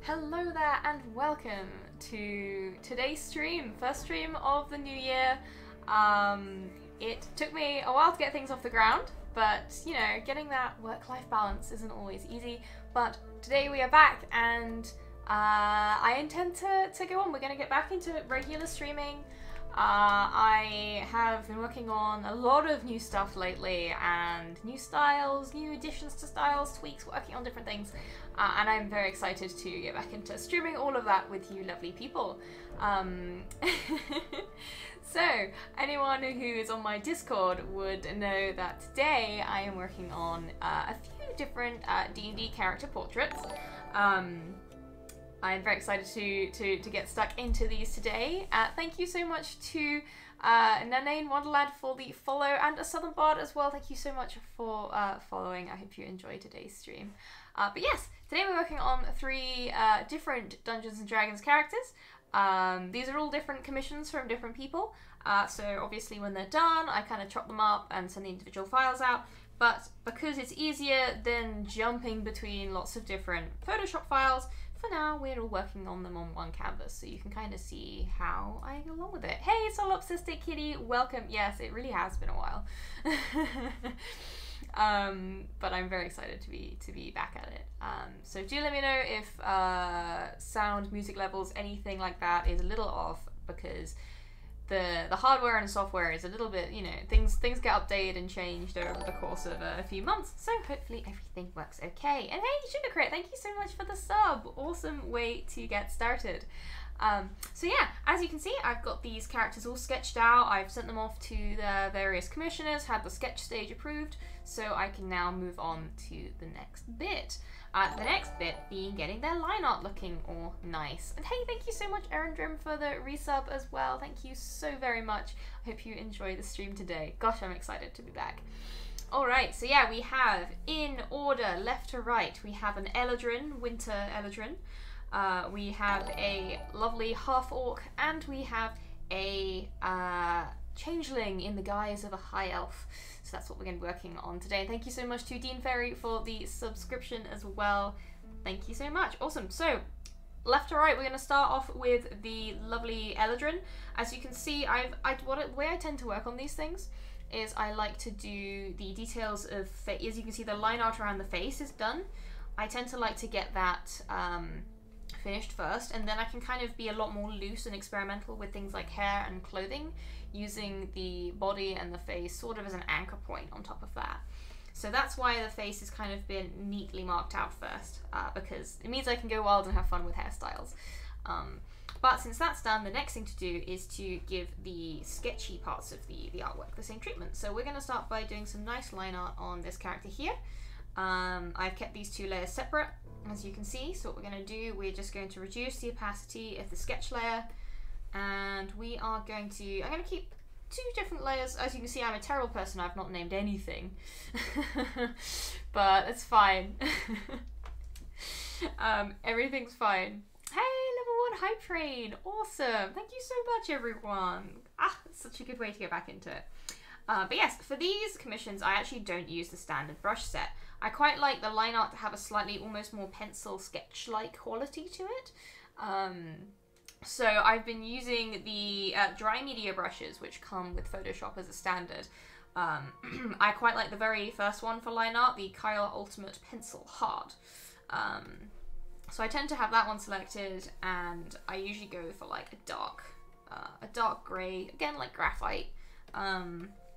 Hello there and welcome to today's stream, first stream of the new year. It took me a while to get things off the ground, but you know, getting that work-life balance isn't always easy. But today we are back and I intend to go on. We're going to get back into regular streaming. I have been working on a lot of new stuff lately and new styles, new additions to styles, tweaks, working on different things. And I'm very excited to get back into streaming all of that with you lovely people. So, anyone who is on my Discord would know that today I am working on a few different D&D character portraits. I'm very excited to get stuck into these today. Thank you so much to Nanaine Wonderland for the follow, and a Southern Bard as well. Thank you so much for following. I hope you enjoy today's stream. But yes, today we're working on three different Dungeons and Dragons characters. These are all different commissions from different people. So obviously when they're done, I kind of chop them up and send the individual files out. But because it's easier than jumping between lots of different Photoshop files, for now, we're all working on them on one canvas, so you can kind of see how I go along with it. Hey, Solipsistic Kitty, welcome. Yes, it really has been a while. But I'm very excited to be back at it. So do let me know if sound, music levels, anything like that is a little off, because the hardware and software is a little bit, you know, things get updated and changed over the course of a few months, so hopefully everything works okay. And hey, Sugar Crit, thank you so much for the sub. Awesome way to get started. So yeah, as you can see, I've got these characters all sketched out. I've sent them off to the various commissioners, had the sketch stage approved, so I can now move on to the next bit. The next bit being getting their line art looking all nice. And hey, thank you so much, Eladrin, for the resub as well. Thank you so very much. I hope you enjoy the stream today. Gosh, I'm excited to be back. Alright, so yeah, we have, in order, left to right, we have an Eladrin, Winter Eladrin. We have a lovely half-orc, and we have a changeling in the guise of a high elf. So that's what we're going to be working on today. And thank you so much to Dean Ferry for the subscription as well. Thank you so much. Awesome. So left to right, we're going to start off with the lovely Eladrin. As you can see, the way I tend to work on these things is I like to do the details of, as you can see, the line art around the face is done. I tend to like to get that finished first, and then I can kind of be a lot more loose and experimental with things like hair and clothing, using the body and the face sort of as an anchor point on top of that. So that's why the face has kind of been neatly marked out first, because it means I can go wild and have fun with hairstyles. But since that's done, the next thing to do is to give the sketchy parts of the artwork the same treatment. So we're going to start by doing some nice line art on this character here. I've kept these two layers separate, as you can see. So what we're going to do, we're just going to reduce the opacity of the sketch layer, and we are going to, I'm going to keep two different layers. As you can see, I'm a terrible person, I've not named anything. But it's fine. Everything's fine. Hey, level 1 hype train, awesome. Thank you so much, everyone. It's such a good way to get back into it. But yes, for these commissions, I actually don't use the standard brush set. I quite like the line art to have a slightly, almost more pencil sketch-like quality to it. So I've been using the dry media brushes, which come with Photoshop as a standard. I quite like the very first one for line art, the Kai Engel Ultimate Pencil Hard. So I tend to have that one selected, and I usually go for like a dark grey, again like graphite,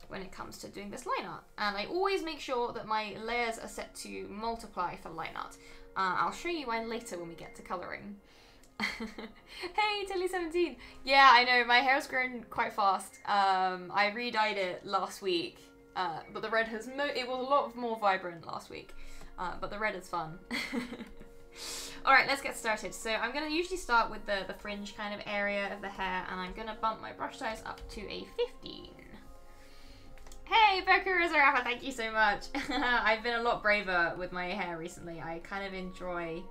when it comes to doing this line art. And I always make sure that my layers are set to multiply for line art. I'll show you why later when we get to colouring. Hey, Tilly17! Yeah, I know, my hair's grown quite fast. I re-dyed it last week, but the red has it was a lot more vibrant last week, but the red is fun. Alright, let's get started. So I'm going to usually start with the fringe kind of area of the hair, and I'm going to bump my brush size up to a 15. Hey, Bakura Zarafa, thank you so much. I've been a lot braver with my hair recently. I kind of enjoy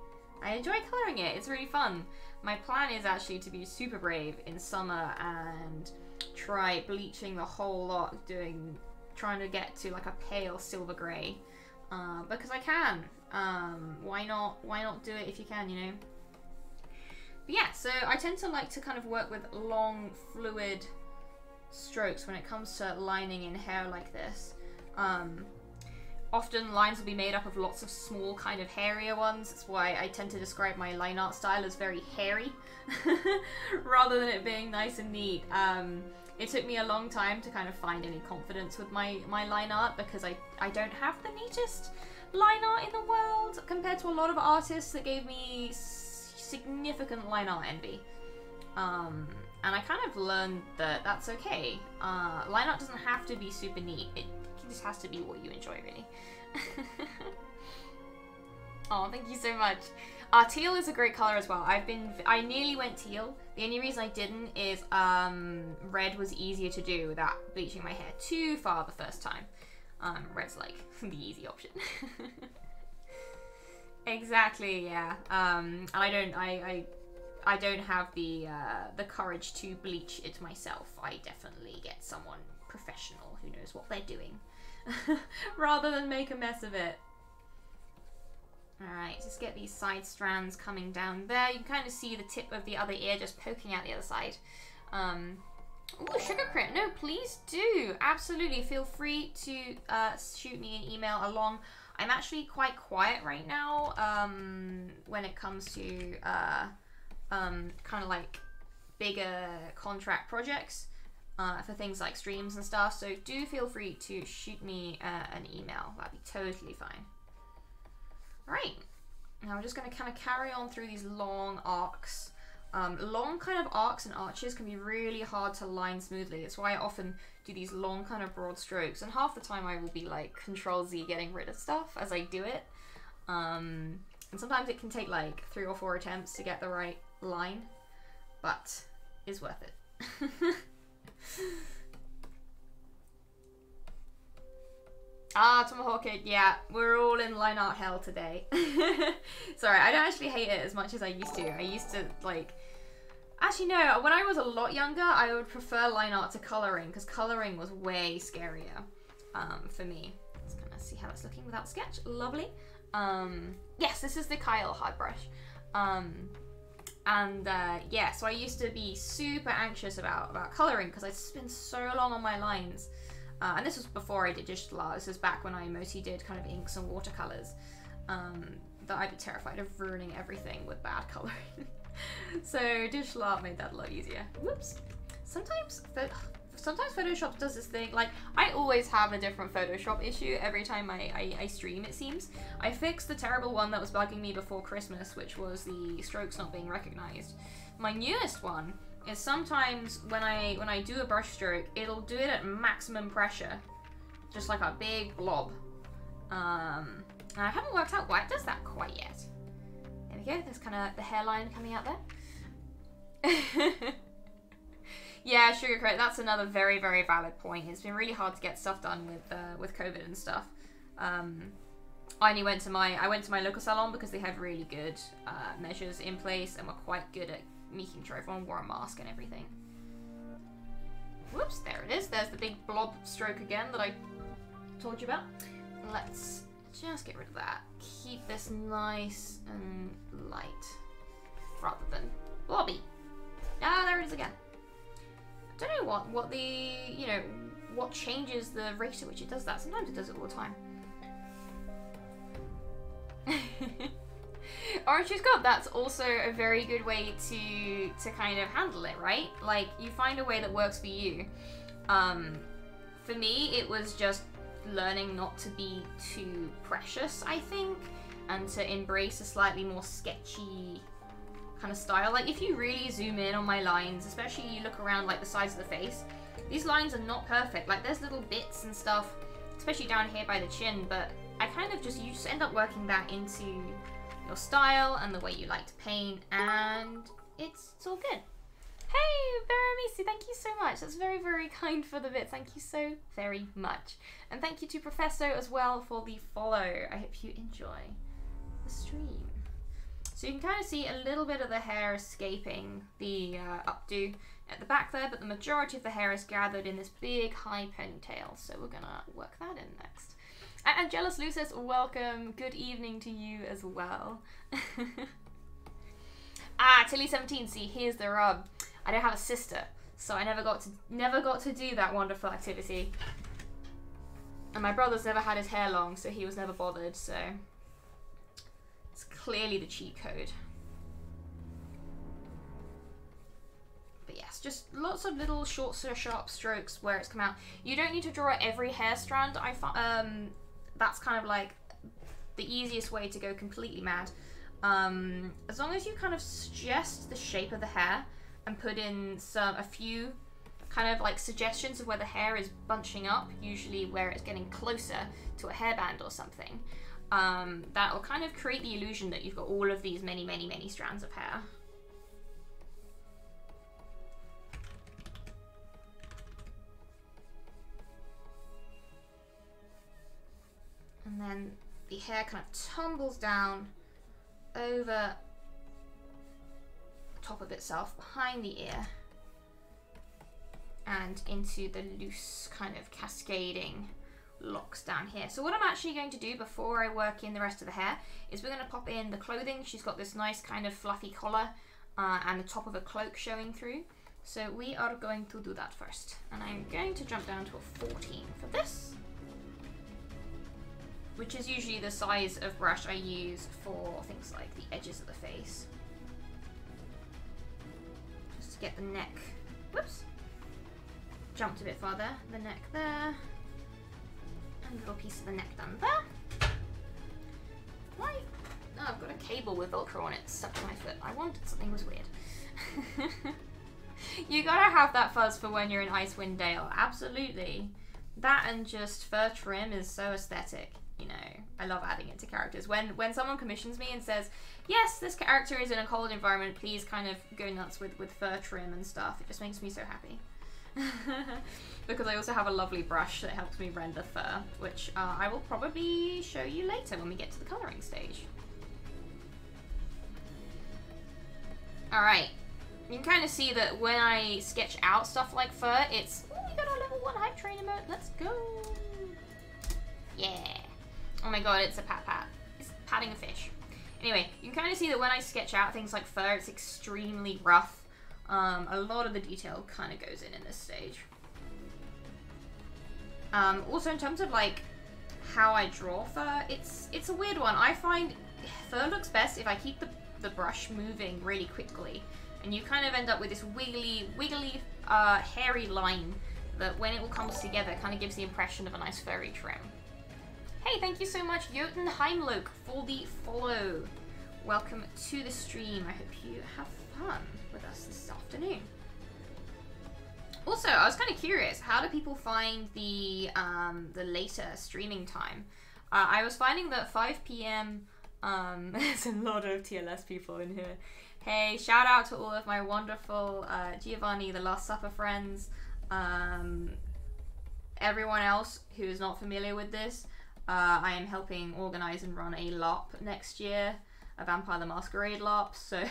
colouring it. It's really fun. My plan is actually to be super brave in summer and try bleaching the whole lot, trying to get to like a pale silver grey, because I can. Why not do it if you can, you know? But yeah, so I tend to like to kind of work with long, fluid strokes when it comes to lining in hair like this. Often lines will be made up of lots of small, kind of hairier ones. That's why I tend to describe my line art style as very hairy, rather than it being nice and neat. It took me a long time to kind of find any confidence with my line art, because I don't have the neatest line art in the world compared to a lot of artists that gave me significant line art envy. And I kind of learned that that's okay. Line art doesn't have to be super neat. It just has to be what you enjoy, really. Oh, thank you so much. Teal is a great color as well. I nearly went teal. The only reason I didn't is red was easier to do without bleaching my hair too far the first time. Red's like the easy option. Exactly, yeah. And I don't have the courage to bleach it myself. I definitely get someone professional who knows what they're doing, rather than make a mess of it. Alright, just get these side strands coming down there. You can kind of see the tip of the other ear just poking out the other side. Ooh, sugar crit. No, please do. Absolutely. Feel free to shoot me an email along. I'm actually quite quiet right now when it comes to kind of like bigger contract projects for things like streams and stuff. So do feel free to shoot me an email. That'd be totally fine. Right, now we're just going to kind of carry on through these long arcs. Long kind of arcs and arches can be really hard to line smoothly. That's why I often do these long kind of broad strokes. And half the time I will be like Control-Z getting rid of stuff as I do it. And sometimes it can take like 3 or 4 attempts to get the right line, but it's worth it. Tomahawk it, yeah, we're all in line art hell today. Sorry, I don't actually hate it as much as I used to. I used to, like... Actually, no, when I was a lot younger, I would prefer line art to coloring, because coloring was way scarier for me. Let's kind of see how it's looking without sketch. Lovely. Yes, this is the Kai Engel hard brush. Yeah, so I used to be super anxious about coloring, because I'd spend so long on my lines. And this was before I did digital art. This was back when I mostly did kind of inks and watercolors. That I'd be terrified of ruining everything with bad coloring. So digital art made that a lot easier. Whoops. Sometimes Photoshop does this thing. Like, I always have a different Photoshop issue every time I stream, it seems. I fixed the terrible one that was bugging me before Christmas, which was the strokes not being recognized. My newest one is sometimes when I do a brush stroke, it'll do it at maximum pressure, just like a big blob. And I haven't worked out why it does that quite yet. There we go. There's kind of the hairline coming out there. Yeah, sugar credit. That's another very, very valid point. It's been really hard to get stuff done with COVID and stuff. I went to my local salon because they had really good measures in place and were quite good at making sure everyone wore a mask and everything. Whoops, there it is. There's the big blob stroke again that I told you about. Let's just get rid of that. Keep this nice and light rather than blobby. Ah, there it is again. I don't know what the, you know, what changes the rate at which it does that. Sometimes it does it all the time. Orange Juice God, that's also a very good way to kind of handle it, right? Like, you find a way that works for you. For me, it was just learning not to be too precious, I think, and to embrace a slightly more sketchy kind of style. Like, if you really zoom in on my lines, especially you look around like the sides of the face, these lines are not perfect. Like, there's little bits and stuff, especially down here by the chin, but I kind of you just end up working that into your style and the way you like to paint, and it's all good. Hey, Veramisi, thank you so much. That's very, very kind for the bit. Thank you so very much. And thank you to Professor as well for the follow. I hope you enjoy the stream. So you can kind of see a little bit of the hair escaping the updo at the back there, but the majority of the hair is gathered in this big high ponytail. So we're gonna work that in next. And Jealous Lucis, welcome. Good evening to you as well. Ah, Tilly17. See, here's the rub. I don't have a sister, so I never got to do that wonderful activity. And my brother's never had his hair long, so he was never bothered. So it's clearly the cheat code. But yes, just lots of little short, sharp strokes where it's come out. You don't need to draw every hair strand. That's kind of like the easiest way to go completely mad. As long as you kind of suggest the shape of the hair and put in a few kind of like suggestions of where the hair is bunching up, usually where it's getting closer to a hairband or something, that will kind of create the illusion that you've got all of these many strands of hair. And then the hair kind of tumbles down over the top of itself, behind the ear, and into the loose kind of cascading locks down here. So what I'm actually going to do before I work in the rest of the hair is we're going to pop in the clothing. She's got this nice kind of fluffy collar and the top of a cloak showing through. So we are going to do that first. And I'm going to jump down to a 14 for this, which is usually the size of brush I use for things like the edges of the face. Just to get the neck, whoops, jumped a bit farther, the neck there, and a little piece of the neck done there. Right, oh, I've got a cable with Velcro on it stuck to my foot. I wanted something was weird. You gotta have that fuzz for when you're in Icewind Dale, absolutely. That and just fur trim is so aesthetic. You know, I love adding it to characters. When someone commissions me and says, yes, this character is in a cold environment, please kind of go nuts with fur trim and stuff, it just makes me so happy. Because I also have a lovely brush that helps me render fur, which I will probably show you later when we get to the colouring stage. Alright, you can kind of see that when I sketch out stuff like fur, it's, oh, we got our level 1 hype train emote, let's go! Yeah! Oh my god, it's a pat. It's patting a fish. Anyway, you can kind of see that when I sketch out things like fur, it's extremely rough. A lot of the detail kind of goes in this stage. Also, in terms of like how I draw fur, it's a weird one. I find fur looks best if I keep the brush moving really quickly, and you kind of end up with this wiggly, hairy line that when it all comes together kind of gives the impression of a nice furry trim. Hey, thank you so much, Jotun Heimloch, for the follow. Welcome to the stream. I hope you have fun with us this afternoon. Also, I was kind of curious, how do people find the later streaming time? I was finding that 5 PM, there's a lot of TLS people in here. Hey, shout out to all of my wonderful Giovanni, the Last Supper friends, everyone else who is not familiar with this. I am helping organize and run a LARP next year, a Vampire the Masquerade LARP, so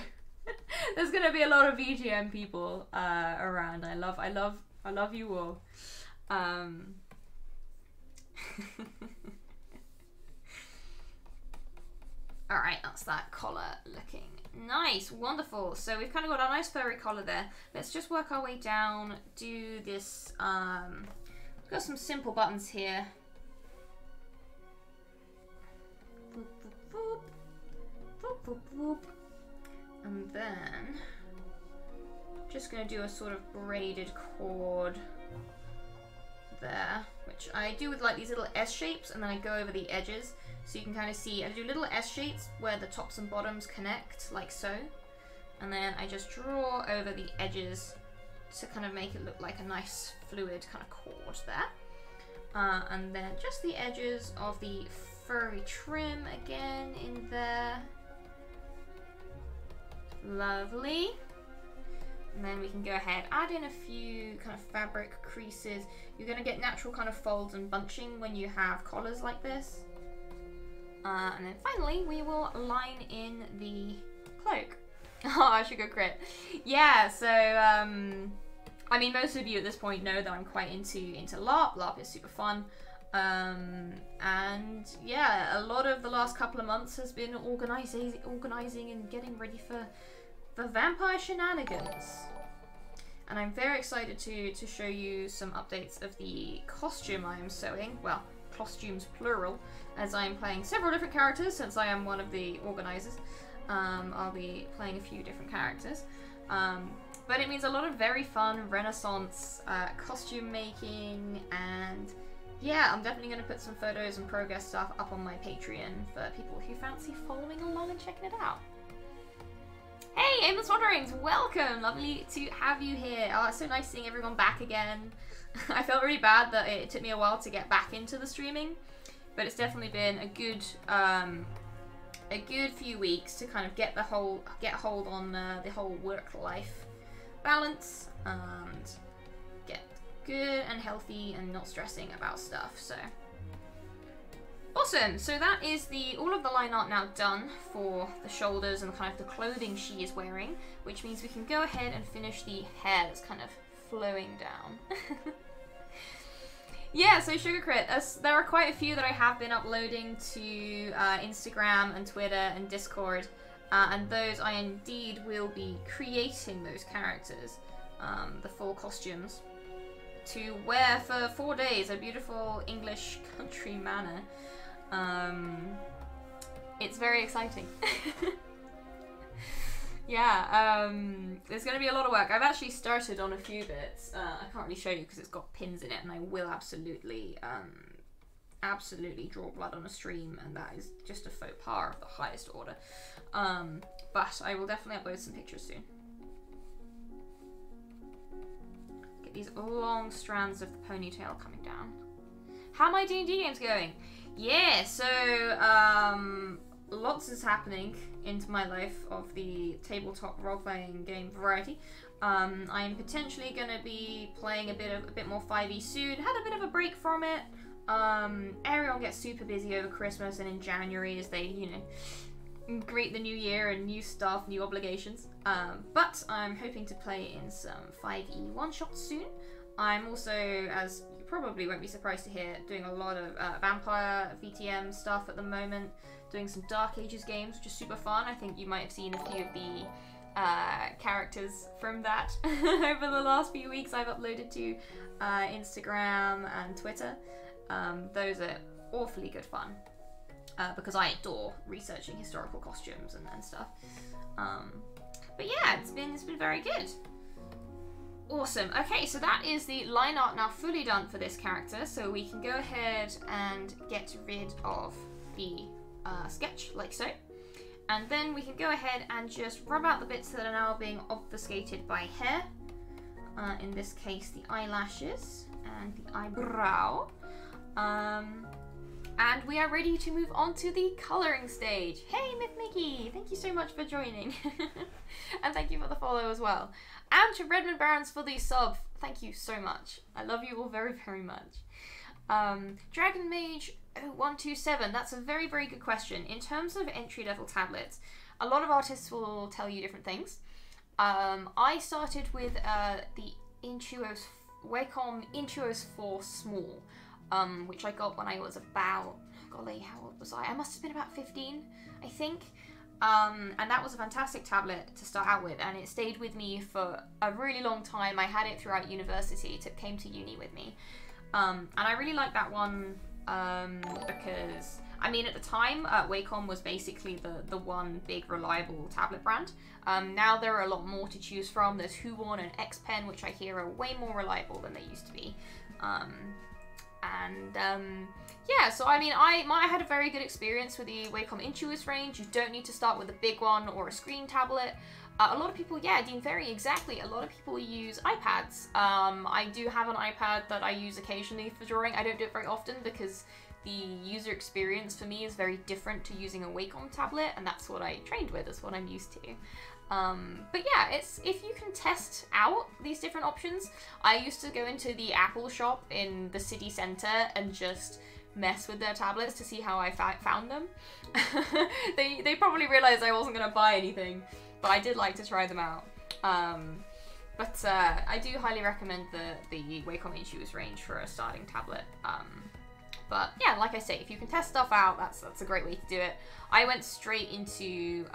there's gonna be a lot of VGM people around. I love you all. Alright, that's that collar looking nice, wonderful. So we've kind of got a nice furry collar there. Let's just work our way down, do this, we've got some simple buttons here. Boop, boop, boop. Boop, boop, boop. And then just going to do a sort of braided cord there, which I do with like these little S shapes, and then I go over the edges so you can kind of see. I do little S shapes where the tops and bottoms connect, like so, and then I just draw over the edges to kind of make it look like a nice fluid kind of cord there. And then just the edges of the furry trim again in there. Lovely. And then we can go ahead, add in a few kind of fabric creases. You're going to get natural kind of folds and bunching when you have collars like this. And then finally, we will line in the cloak. Oh, I should go crit. Yeah, so, I mean, most of you at this point know that I'm quite into LARP. LARP is super fun. And yeah, a lot of the last couple of months has been organizing and getting ready for the vampire shenanigans. And I'm very excited to show you some updates of the costume I am sewing. Well, costumes plural, as I am playing several different characters since I am one of the organisers. I'll be playing a few different characters. But it means a lot of very fun Renaissance costume making, and yeah, I'm definitely going to put some photos and progress stuff up on my Patreon for people who fancy following along and checking it out. Hey, Aimless Wanderings, welcome! Lovely to have you here. Oh, it's so nice seeing everyone back again. I felt really bad that it took me a while to get back into the streaming, but it's definitely been a good few weeks to kind of get a hold on the whole work-life balance and get good and healthy and not stressing about stuff. So awesome. So that is all of the line art now done for the shoulders and kind of the clothing she is wearing, which means we can go ahead and finish the hair that's kind of flowing down. Yeah, so Sugar Crit, there are quite a few that I have been uploading to Instagram and Twitter and Discord, and those I indeed will be creating those characters, the full costumes, to wear for 4 days, a beautiful English country manor. It's very exciting. Yeah, there's going to be a lot of work. I've actually started on a few bits. I can't really show you because it's got pins in it, and I will absolutely draw blood on a stream, and that is just a faux pas of the highest order. But I will definitely upload some pictures soon. Get these long strands of the ponytail coming down. How are my D&D games going? Yeah, so lots is happening into my life of the tabletop role-playing game variety. I'm potentially going to be playing a bit more 5e soon. Had a bit of a break from it. Everyone gets super busy over Christmas and in January as they, you know, greet the new year and new stuff, new obligations. But I'm hoping to play in some 5e one-shots soon. I'm also, as you probably won't be surprised to hear, doing a lot of vampire VTM stuff at the moment. Doing some Dark Ages games, which is super fun. I think you might have seen a few of the characters from that over the last few weeks I've uploaded to Instagram and Twitter. Those are awfully good fun because I adore researching historical costumes and stuff. But yeah, it's been very good. Awesome. Okay, so that is the line art now fully done for this character, so we can go ahead and get rid of the sketch like so, and then we can go ahead and just rub out the bits that are now being obfuscated by hair, in this case the eyelashes and the eyebrow, and we are ready to move on to the colouring stage. Hey Myth Mickey, thank you so much for joining. And thank you for the follow as well, and to Redmond Barons for the sub. Thank you so much. I love you all very, very much. Dragon Mage 0127, that's a very, very good question. In terms of entry-level tablets, a lot of artists will tell you different things. I started with the Wacom Intuos 4 Small, which I got when I was about, golly, how old was I? I must have been about 15, I think. And that was a fantastic tablet to start out with, and it stayed with me for a really long time. I had it throughout university. It came to uni with me. And I really liked that one because, I mean, at the time, Wacom was basically the one big reliable tablet brand. Now there are a lot more to choose from. There's Huon and Xpen, which I hear are way more reliable than they used to be. Yeah, so I mean, I had a very good experience with the Wacom Intuos range. You don't need to start with a big one or a screen tablet. A lot of people, yeah, Dean Ferry, exactly. A lot of people use iPads. I do have an iPad that I use occasionally for drawing. I don't do it very often because the user experience for me is very different to using a Wacom tablet, and that's what I trained with, that's what I'm used to. But yeah, if you can test out these different options. I used to go into the Apple shop in the city centre and just mess with their tablets to see how I found them. They probably realised I wasn't going to buy anything, but I did like to try them out. But I do highly recommend the Wacom Intuos range for a starting tablet. But yeah, like I say, if you can test stuff out, that's a great way to do it. I went straight into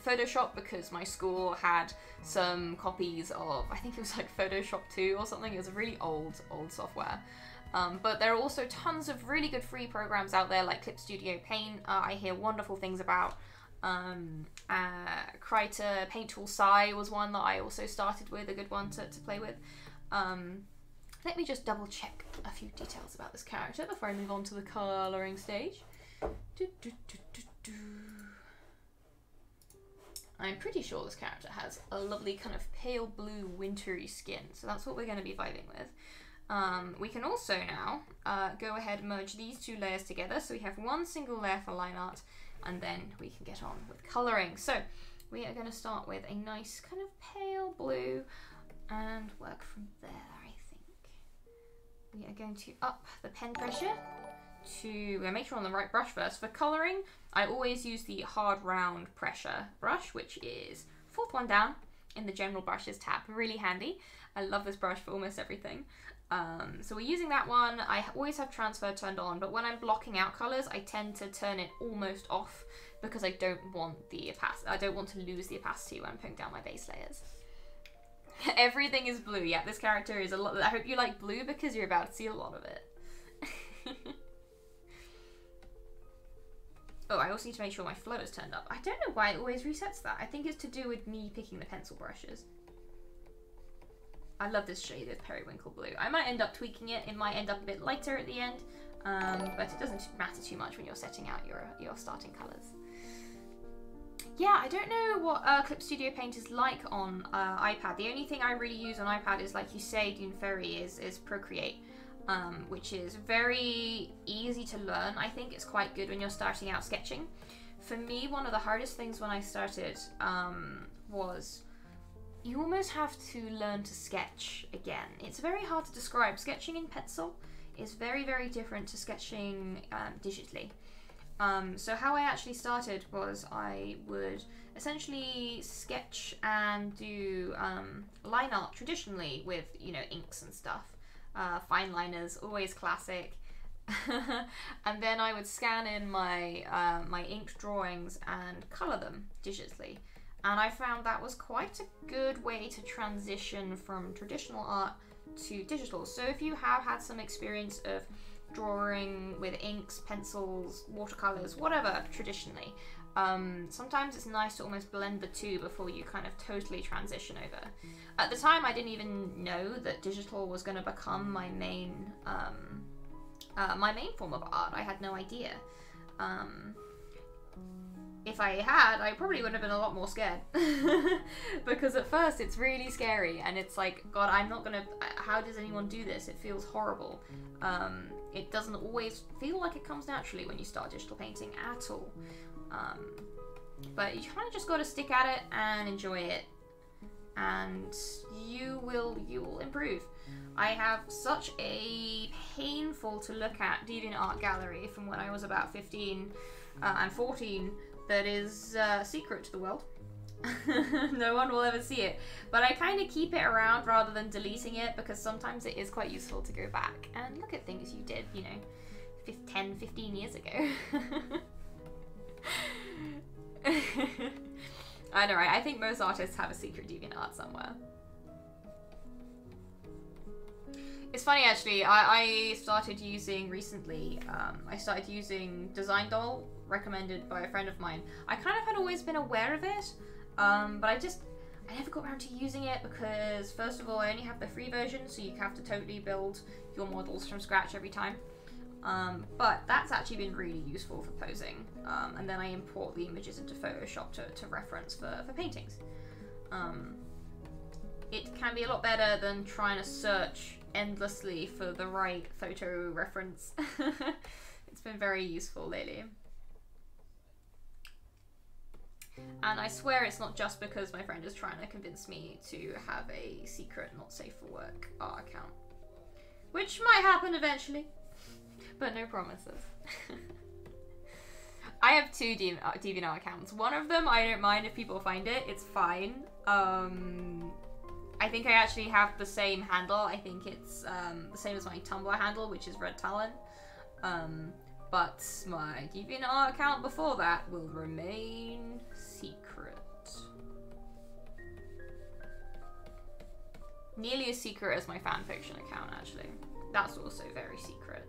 Photoshop because my school had some copies of, I think it was like Photoshop 2 or something. It was a really old software. But there are also tons of really good free programs out there like Clip Studio Paint. I hear wonderful things about. Krita Paint Tool Sai was one that I also started with, a good one to play with. Let me just double check a few details about this character before I move on to the colouring stage. I'm pretty sure this character has a lovely kind of pale blue wintry skin, so that's what we're going to be vibing with. We can also now go ahead and merge these two layers together, so we have one single layer for line art, and then we can get on with colouring. So we are going to start with a nice kind of pale blue and work from there, I think. We are going to up the pen pressure to make sure on the right brush first. For colouring, I always use the hard round pressure brush, which is fourth one down in the general brushes tab. Really handy. I love this brush for almost everything. So we're using that one. I always have transfer turned on, but when I'm blocking out colours, I tend to turn it almost off because I don't want the opacity. I don't want to lose the opacity when I'm putting down my base layers. Everything is blue. Yeah, this character is a lot. I hope you like blue because you're about to see a lot of it. Oh, I also need to make sure my flow is turned up. I don't know why it always resets that. I think it's to do with me picking the pencil brushes. I love this shade of Periwinkle Blue. I might end up tweaking it. It might end up a bit lighter at the end, but it doesn't matter too much when you're setting out your starting colours. Yeah, I don't know what Clip Studio Paint is like on iPad. The only thing I really use on iPad is, like you say, Dune Ferry is Procreate, which is very easy to learn. I think it's quite good when you're starting out sketching. For me, one of the hardest things when I started was you almost have to learn to sketch again. It's very hard to describe. Sketching in pencil is very, very different to sketching digitally. So how I actually started was I would essentially sketch and do line art traditionally with, you know, inks and stuff. Fine liners, always classic. And then I would scan in my my inked drawings and colour them digitally. And I found that was quite a good way to transition from traditional art to digital. So if you have had some experience of drawing with inks, pencils, watercolors, whatever traditionally, sometimes it's nice to almost blend the two before you kind of totally transition over. At the time, I didn't even know that digital was going to become my main form of art. I had no idea. If I had, I probably would have been a lot more scared. Because at first it's really scary and it's like, God, I'm not gonna, how does anyone do this? It feels horrible. It doesn't always feel like it comes naturally when you start digital painting at all. But you kind of just got to stick at it and enjoy it, and you will improve. I have such a painful to look at DeviantArt gallery from when I was about 15 and 14 that is secret to the world. No one will ever see it, but I kind of keep it around rather than deleting it, because sometimes it is quite useful to go back and look at things you did, you know, 10, 15 years ago. I know, right? I think most artists have a secret DeviantArt somewhere. It's funny actually, I started using recently, I started using Design Doll, recommended by a friend of mine. I kind of had always been aware of it, but I never got around to using it because, first of all, I only have the free version, so you have to totally build your models from scratch every time. But that's actually been really useful for posing, and then I import the images into Photoshop to reference for paintings. It can be a lot better than trying to search endlessly for the right photo reference. It's been very useful lately. And I swear it's not just because my friend is trying to convince me to have a secret not safe for work art account. Which might happen eventually, but no promises. I have two DeviantArt accounts. One of them, I don't mind if people find it, it's fine. I think I actually have the same handle. I think it's the same as my Tumblr handle, which is Red Talon. But my DeviantArt account before that will remain secret. Nearly as secret as my fanfiction account, actually. That's also very secret.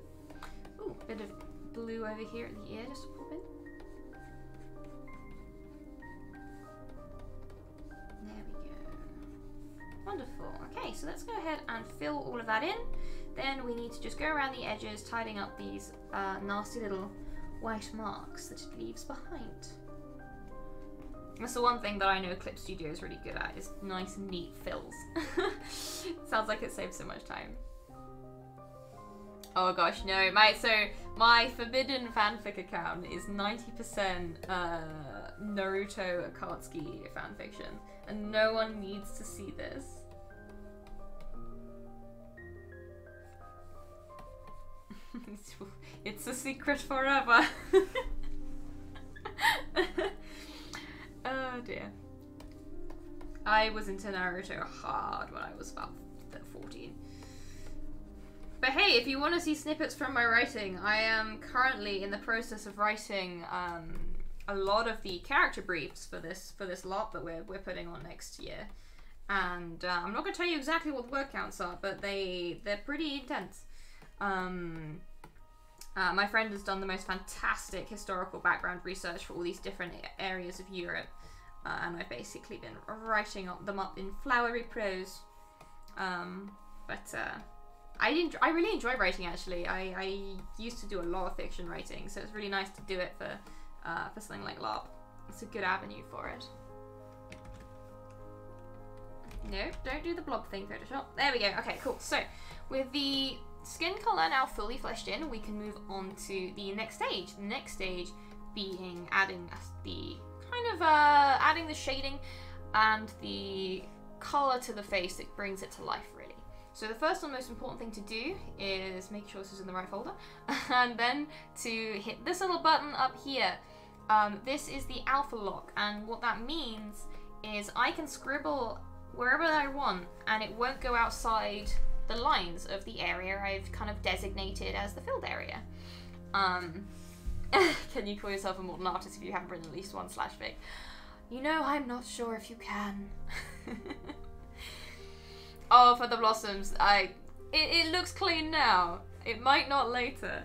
Ooh, bit of blue over here at the ear just to pop in. There we go. Wonderful. Okay, so let's go ahead and fill all of that in. Then we need to just go around the edges, tidying up these nasty little white marks that it leaves behind. That's the one thing that I know Clip Studio is really good at, is nice and neat fills. Sounds like it saves so much time. Oh gosh, no. My forbidden fanfic account is 90% Naruto Akatsuki fanfiction, and no one needs to see this. It's a secret forever. Oh dear. I was into Naruto hard when I was about 14. But hey, if you want to see snippets from my writing, I am currently in the process of writing a lot of the character briefs for this lot that we're putting on next year. And I'm not going to tell you exactly what the word counts are, but they're pretty intense. My friend has done the most fantastic historical background research for all these different areas of Europe, and I've basically been writing them up in flowery prose. I really enjoy writing, actually. I used to do a lot of fiction writing, so it's really nice to do it for something like LARP. It's a good avenue for it. No, don't do the blob thing, Photoshop. There we go. Okay, cool. So, with the skin color now fully fleshed in, we can move on to the next stage. The next stage being adding the adding the shading and the color to the face that brings it to life, really. So the first and most important thing to do is make sure this is in the right folder, and then to hit this little button up here. This is the alpha lock, and what that means is I can scribble wherever I want, and it won't go outside the lines of the area I've kind of designated as the filled area. Can you call yourself a modern artist if you haven't written at least one /fic? You know, I'm not sure if you can. Oh, for the blossoms, it looks clean now. It might not later.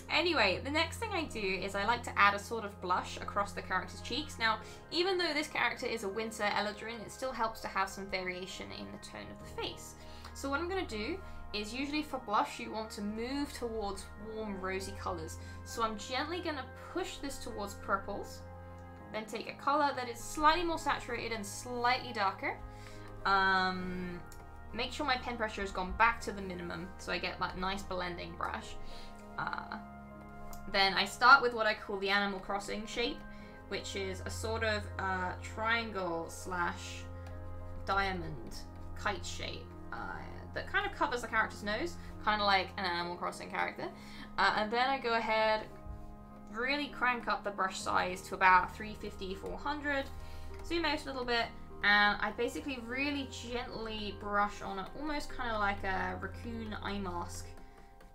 Anyway, the next thing I do is I like to add a sort of blush across the character's cheeks. Now, even though this character is a winter Eladrin, it still helps to have some variation in the tone of the face. So what I'm going to do is, usually for blush you want to move towards warm rosy colours. So I'm gently going to push this towards purples, then take a colour that is slightly more saturated and slightly darker. Make sure my pen pressure has gone back to the minimum so I get that nice blending brush. Then I start with what I call the Animal Crossing shape, which is a sort of triangle / diamond kite shape that kind of covers the character's nose, kind of like an Animal Crossing character. And then I go ahead, really crank up the brush size to about 350, 400, zoom out a little bit, and I basically really gently brush on almost kind of like a raccoon eye mask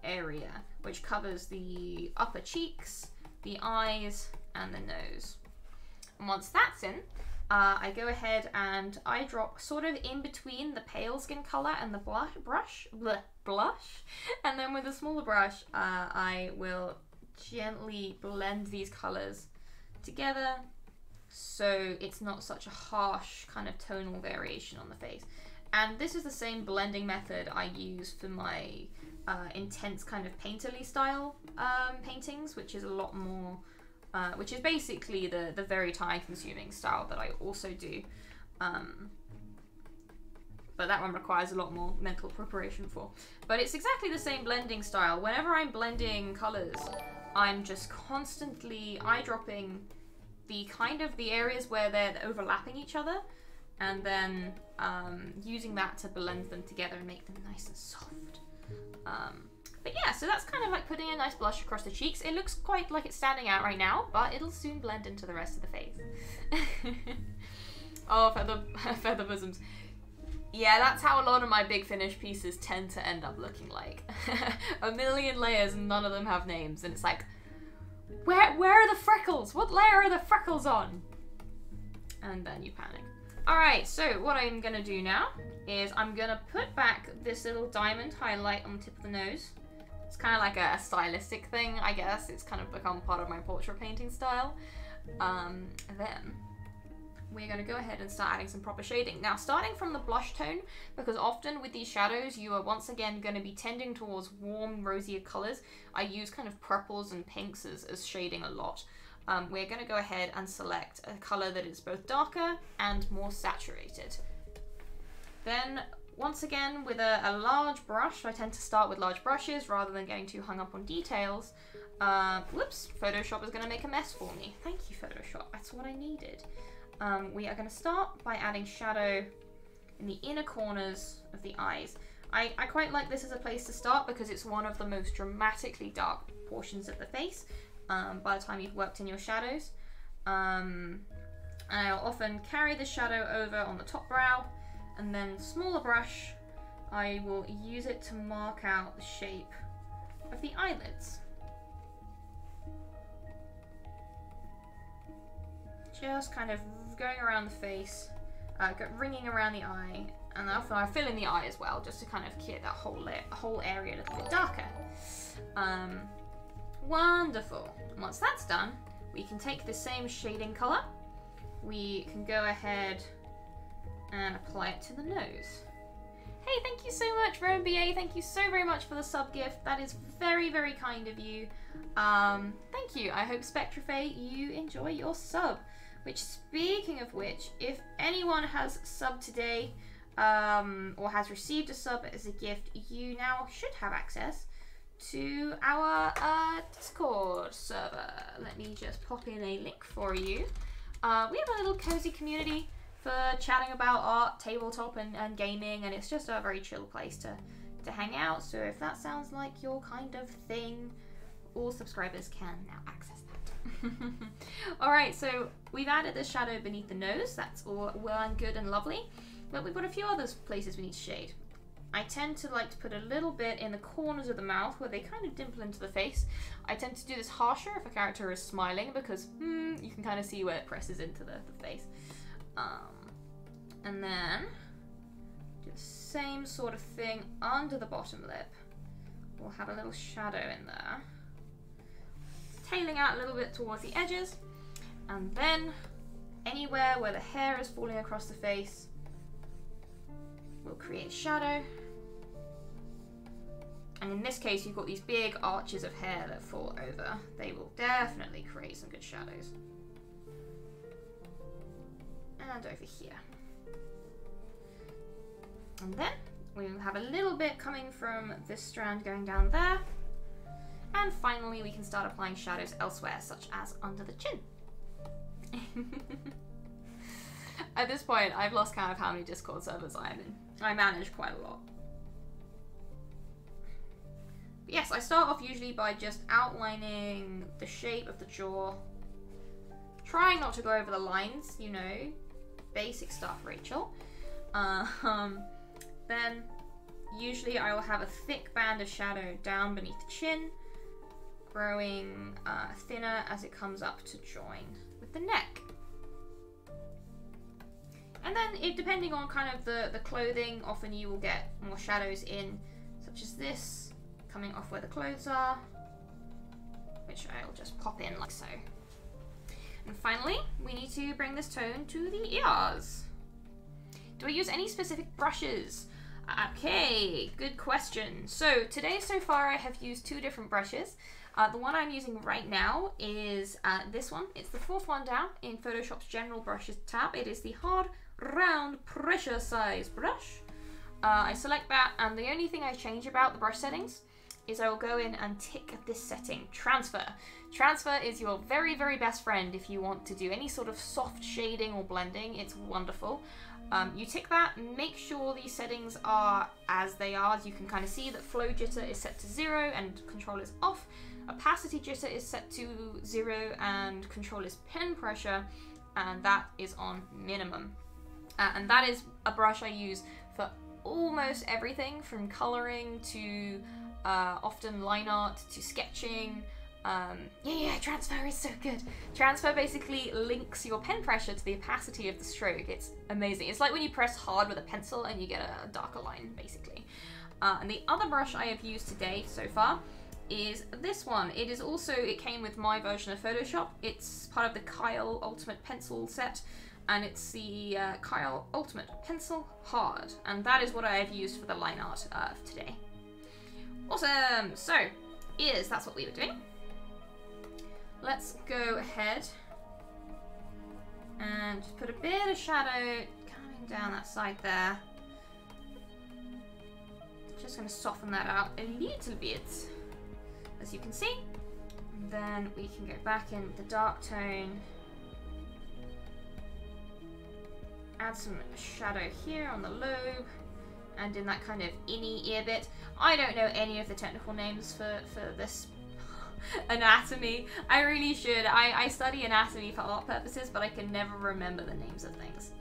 area, which covers the upper cheeks, the eyes, and the nose. And once that's in, I go ahead and I drop sort of in between the pale skin color and the blush, and then with a smaller brush, I will gently blend these colors together so it's not such a harsh kind of tonal variation on the face. And this is the same blending method I use for my intense kind of painterly style paintings, which is a lot more, which is basically the very time-consuming style that I also do. But that one requires a lot more mental preparation for. But it's exactly the same blending style. Whenever I'm blending colors, I'm just constantly eyedropping the areas where they're overlapping each other, and then using that to blend them together and make them nice and soft. But yeah, so that's kind of like putting a nice blush across the cheeks. It looks quite like it's standing out right now, but it'll soon blend into the rest of the face. Oh, feather bosoms. Yeah, that's how a lot of my big finish pieces tend to end up looking like. A million layers and none of them have names, and it's like, where are the freckles? What layer are the freckles on? And then you panic. Alright, so what I'm gonna do now is I'm gonna put back this little diamond highlight on the tip of the nose. It's kind of like a stylistic thing, I guess. It's kind of become part of my portrait painting style. Then we're going to go ahead and start adding some proper shading. Now, starting from the blush tone, because often with these shadows, you are once again going to be tending towards warm, rosier colors. I use kind of purples and pinks as shading a lot. We're going to go ahead and select a color that is both darker and more saturated. Then, once again, with a large brush, I tend to start with large brushes rather than getting too hung up on details. Whoops, Photoshop is going to make a mess for me. Thank you, Photoshop. That's what I needed. We are going to start by adding shadow in the inner corners of the eyes. I quite like this as a place to start because it's one of the most dramatically dark portions of the face by the time you've worked in your shadows. And I'll often carry the shadow over on the top brow, and then smaller brush, I will use it to mark out the shape of the eyelids. Just kind of going around the face, ringing around the eye, and often I fill in the eye as well, just to kind of keep that whole area a little bit darker. Wonderful. And once that's done, we can take the same shading color. We can go ahead and apply it to the nose. Hey, thank you so much, Rowan BA. Thank you so very much for the sub gift. That is very, very kind of you. Thank you. I hope Spectrafay, you enjoy your sub. Which, speaking of which, if anyone has subbed today or has received a sub as a gift, you now should have access to our Discord server. Let me just pop in a link for you. We have a little cozy community for chatting about art, tabletop, and gaming, and it's just a very chill place to hang out. So if that sounds like your kind of thing, all subscribers can now access that. Alright, so we've added this shadow beneath the nose. That's all well and good and lovely. But we've got a few other places we need to shade. I tend to like to put a little bit in the corners of the mouth where they kind of dimple into the face. I tend to do this harsher if a character is smiling because you can kind of see where it presses into the face. And then do the same sort of thing under the bottom lip. We'll have a little shadow in there. Tailing out a little bit towards the edges, and then anywhere where the hair is falling across the face, we'll create shadow. And in this case, you've got these big arches of hair that fall over. They will definitely create some good shadows. And over here. And then we'll have a little bit coming from this strand going down there. And finally, we can start applying shadows elsewhere, such as under the chin. At this point, I've lost count of how many Discord servers I am in. I manage quite a lot. But yes, I start off usually by just outlining the shape of the jaw. Trying not to go over the lines, you know. Basic stuff, Rachel. Then, usually I will have a thick band of shadow down beneath the chin, growing thinner as it comes up to join with the neck. And then, depending on kind of the clothing, often you will get more shadows in, such as this, coming off where the clothes are, which I'll just pop in like so. And finally, we need to bring this tone to the ears. Do I use any specific brushes? Okay, good question. So today so far I have used two different brushes. The one I'm using right now is this one. It's the fourth one down in Photoshop's General Brushes tab. It is the hard, round, pressure size brush. I select that, and the only thing I change about the brush settings is I will go in and tick this setting, Transfer. Transfer is your very, very best friend if you want to do any sort of soft shading or blending. It's wonderful. You tick that, make sure these settings are as they are. As you can kind of see that flow jitter is set to 0 and control is off. Opacity jitter is set to 0 and control is pen pressure, and that is on minimum. And that is a brush I use for almost everything from coloring to often line art to sketching. Yeah, transfer is so good. Transfer basically links your pen pressure to the opacity of the stroke. It's amazing. It's like when you press hard with a pencil and you get a darker line, basically. And the other brush I have used today so far is this one. It came with my version of Photoshop. It's part of the Kai Ultimate Pencil set, and it's the Kai Ultimate Pencil Hard, and that is what I have used for the line art today. Awesome! So, that's what we were doing. Let's go ahead and just put a bit of shadow coming down that side there. Just going to soften that out a little bit, as you can see. And then we can go back in with the dark tone. Add some shadow here on the lobe and in that kind of innie ear bit. I don't know any of the technical names for this anatomy. I really should. I study anatomy for art purposes, but I can never remember the names of things.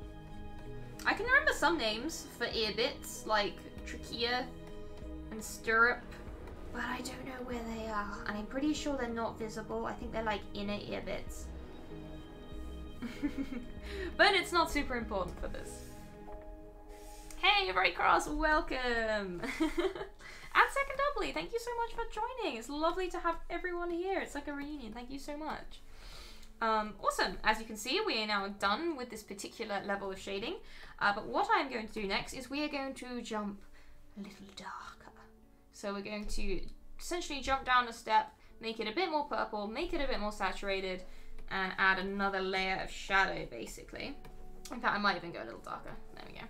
I can remember some names for ear bits, like trachea and stirrup, but I don't know where they are, and I'm pretty sure they're not visible. I think they're like inner ear bits. But it's not super important for this. Hey, Very Cross, welcome! And Second Doubly, thank you so much for joining. It's lovely to have everyone here. It's like a reunion. Thank you so much. Awesome. As you can see, we are now done with this particular level of shading. But what I'm going to do next is we are going to jump a little darker. So we're going to essentially jump down a step, make it a bit more purple, make it a bit more saturated, and add another layer of shadow, basically. In fact, I might even go a little darker. There we go.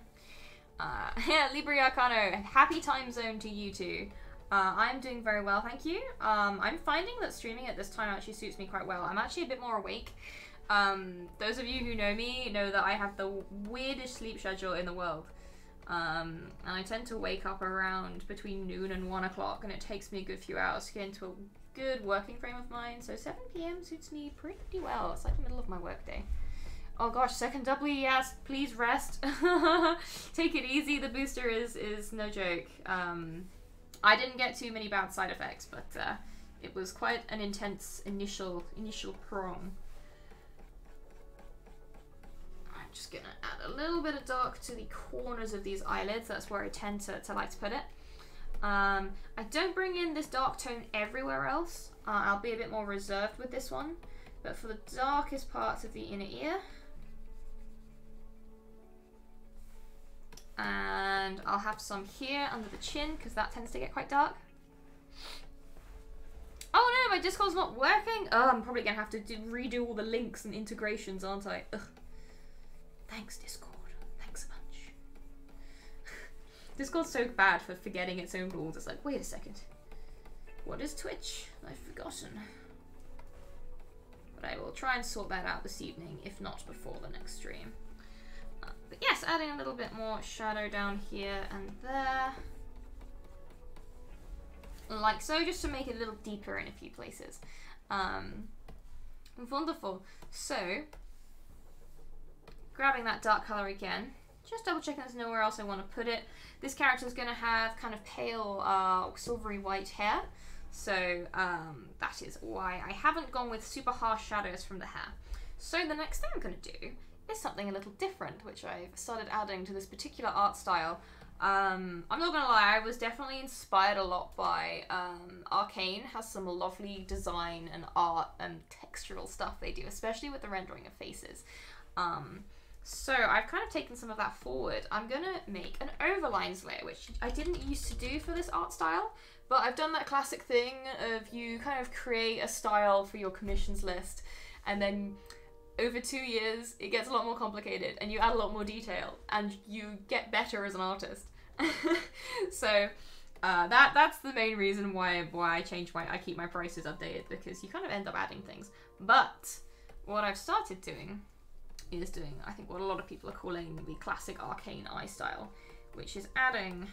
Yeah, Libri Arcano, happy time zone to you too. I'm doing very well, thank you. I'm finding that streaming at this time actually suits me quite well. I'm actually a bit more awake. Those of you who know me know that I have the weirdest sleep schedule in the world. And I tend to wake up around between noon and 1 o'clock, and it takes me a good few hours to get into a good working frame of mind. So 7 PM suits me pretty well. It's like the middle of my workday. Oh gosh, Second Doubly, yes, please rest. Take it easy, the booster is no joke. I didn't get too many bad side effects, but it was quite an intense initial prong. I'm just gonna add a little bit of dark to the corners of these eyelids. That's where I tend to like to put it. I don't bring in this dark tone everywhere else. I'll be a bit more reserved with this one, but for the darkest parts of the inner ear, and I'll have some here under the chin because that tends to get quite dark. Oh no, my Discord's not working. Oh, I'm probably gonna have to redo all the links and integrations, aren't I? Ugh. Thanks, Discord. Thanks a bunch. Discord's so bad for forgetting its own rules. It's like, wait a second. What is Twitch? I've forgotten. But I will try and sort that out this evening, if not before the next stream. But yes, adding a little bit more shadow down here and there. Like so, just to make it a little deeper in a few places. Wonderful. So, grabbing that dark color again, just double checking there's nowhere else I want to put it. This character is going to have kind of pale silvery white hair. So that is why I haven't gone with super harsh shadows from the hair. So the next thing I'm going to do is something a little different, which I've started adding to this particular art style. I'm not gonna lie, I was definitely inspired a lot by Arcane. Has some lovely design and art and textural stuff they do, especially with the rendering of faces. So I've kind of taken some of that forward. I'm gonna make an overlines layer, which I didn't used to do for this art style, but I've done that classic thing of you kind of create a style for your commissions list, and then over 2 years, it gets a lot more complicated and you add a lot more detail and you get better as an artist. So that's the main reason why I keep my prices updated, because you kind of end up adding things. But what I've started doing is doing, I think, what a lot of people are calling the classic Arcane eye style, which is adding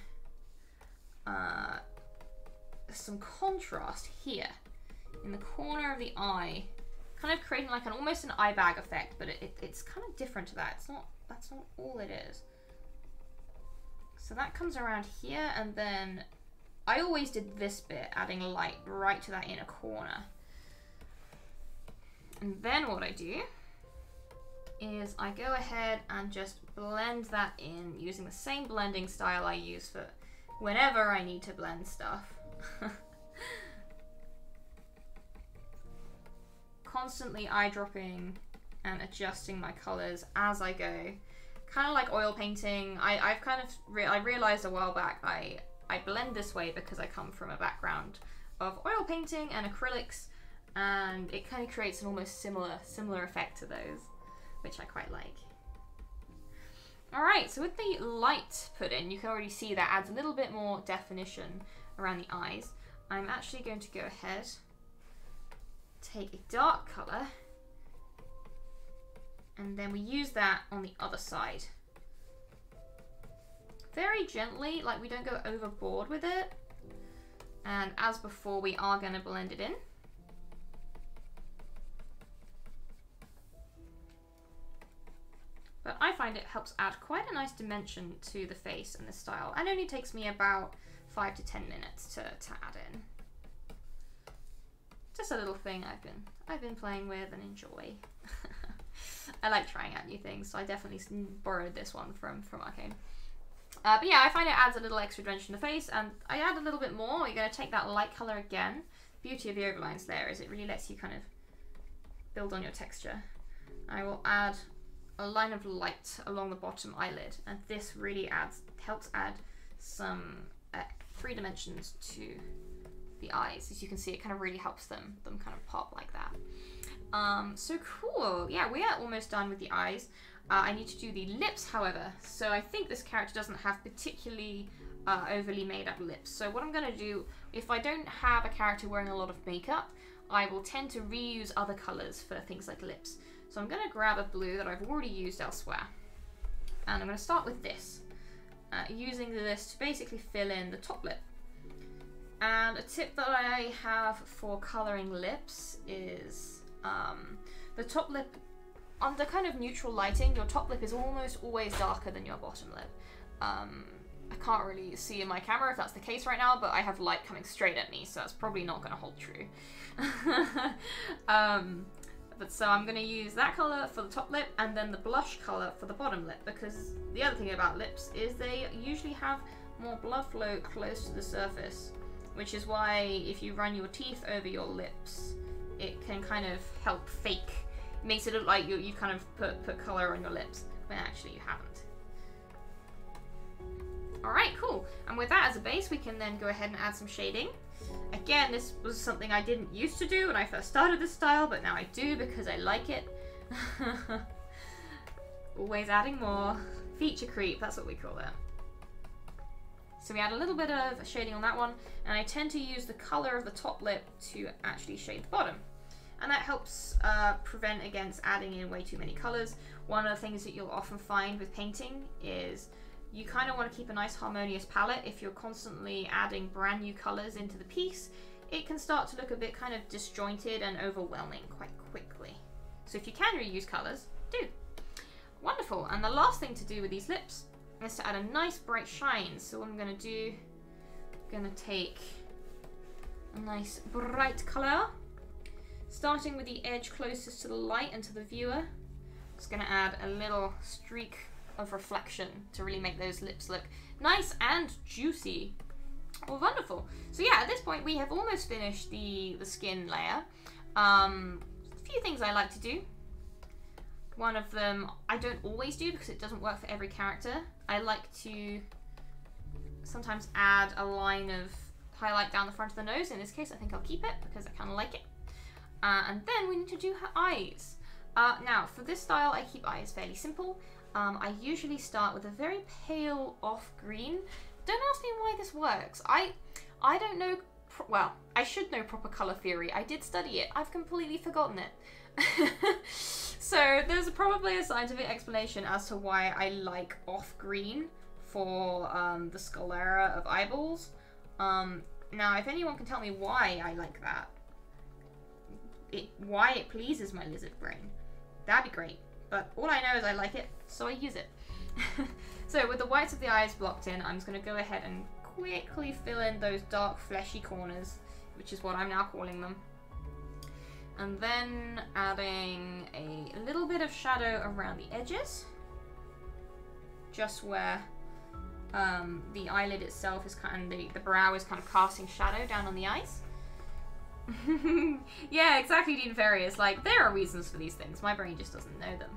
some contrast here in the corner of the eye. Kind of creating like almost an eye bag effect, but it's kind of different to that. That's not all it is. So that comes around here, and then I always did this bit, adding light right to that inner corner. And then what I do is I go ahead and just blend that in using the same blending style I use for whenever I need to blend stuff. Constantly eyedropping and adjusting my colors as I go. Kind of like oil painting. I've kind of I realized a while back I blend this way because I come from a background of oil painting and acrylics, and it kind of creates an almost similar effect to those, which I quite like. Alright, so with the light put in, you can already see that adds a little bit more definition around the eyes. I'm actually going to go ahead, take a dark color, and then we use that on the other side. Very gently, like we don't go overboard with it. And as before, we are going to blend it in. But I find it helps add quite a nice dimension to the face and the style. And only takes me about 5 to 10 minutes to add in. Just a little thing I've been playing with and enjoy. I like trying out new things, so I definitely borrowed this one from Arcane. But yeah, I find it adds a little extra dimension to the face, and I add a little bit more. You're going to take that light color again. The beauty of the overlines there is it really lets you kind of build on your texture. I will add a line of light along the bottom eyelid, and this really helps add some 3 dimensions to the eyes. As you can see, it kind of really helps them kind of pop like that. So cool. Yeah, we are almost done with the eyes. I need to do the lips, however. So I think this character doesn't have particularly overly made up lips. So what I'm going to do, if I don't have a character wearing a lot of makeup, I will tend to reuse other colors for things like lips. So I'm going to grab a blue that I've already used elsewhere. And I'm going to start with this. Using this to basically fill in the top lip. And a tip that I have for coloring lips is the top lip, under kind of neutral lighting, your top lip is almost always darker than your bottom lip. I can't really see in my camera if that's the case right now, but I have light coming straight at me, so that's probably not going to hold true. But so I'm going to use that colour for the top lip and then the blush colour for the bottom lip, because the other thing about lips is they usually have more blood flow close to the surface, which is why if you run your teeth over your lips, it can kind of help fake. It makes it look like you kind of put colour on your lips, when actually you haven't. Alright, cool. And with that as a base, we can then go ahead and add some shading. Again, this was something I didn't used to do when I first started this style, but now I do because I like it. Always adding more. Feature creep, that's what we call it. So we add a little bit of shading on that one, and I tend to use the colour of the top lip to actually shade the bottom. And that helps prevent against adding in way too many colours. One of the things that you'll often find with painting is you kind of want to keep a nice harmonious palette. If you're constantly adding brand new colours into the piece, it can start to look a bit kind of disjointed and overwhelming quite quickly. So if you can reuse colours, do. Wonderful. And the last thing to do with these lips is to add a nice bright shine. So what I'm going to do, I'm going to take a nice bright colour, starting with the edge closest to the light and to the viewer. Just going to add a little streak of reflection to really make those lips look nice and juicy. Oh, wonderful. So yeah, at this point we have almost finished the skin layer. A few things I like to do. One of them I don't always do because it doesn't work for every character. I like to sometimes add a line of highlight down the front of the nose. In this case, I think I'll keep it because I kind of like it. And then we need to do her eyes. Now, for this style, I keep eyes fairly simple. I usually start with a very pale off green. Don't ask me why this works. I don't know, well, I should know proper color theory. I did study it. I've completely forgotten it. So there's probably a scientific explanation as to why I like off green for the sclera of eyeballs. Now, if anyone can tell me why I like that, why it pleases my lizard brain, that'd be great. But all I know is I like it, so I use it. So with the whites of the eyes blocked in, I'm just going to go ahead and quickly fill in those dark fleshy corners, which is what I'm now calling them. And then adding a little bit of shadow around the edges, just where the eyelid itself is kind of, the brow is kind of casting shadow down on the eyes. Yeah, exactly, Dean Farius. Like, there are reasons for these things. My brain just doesn't know them.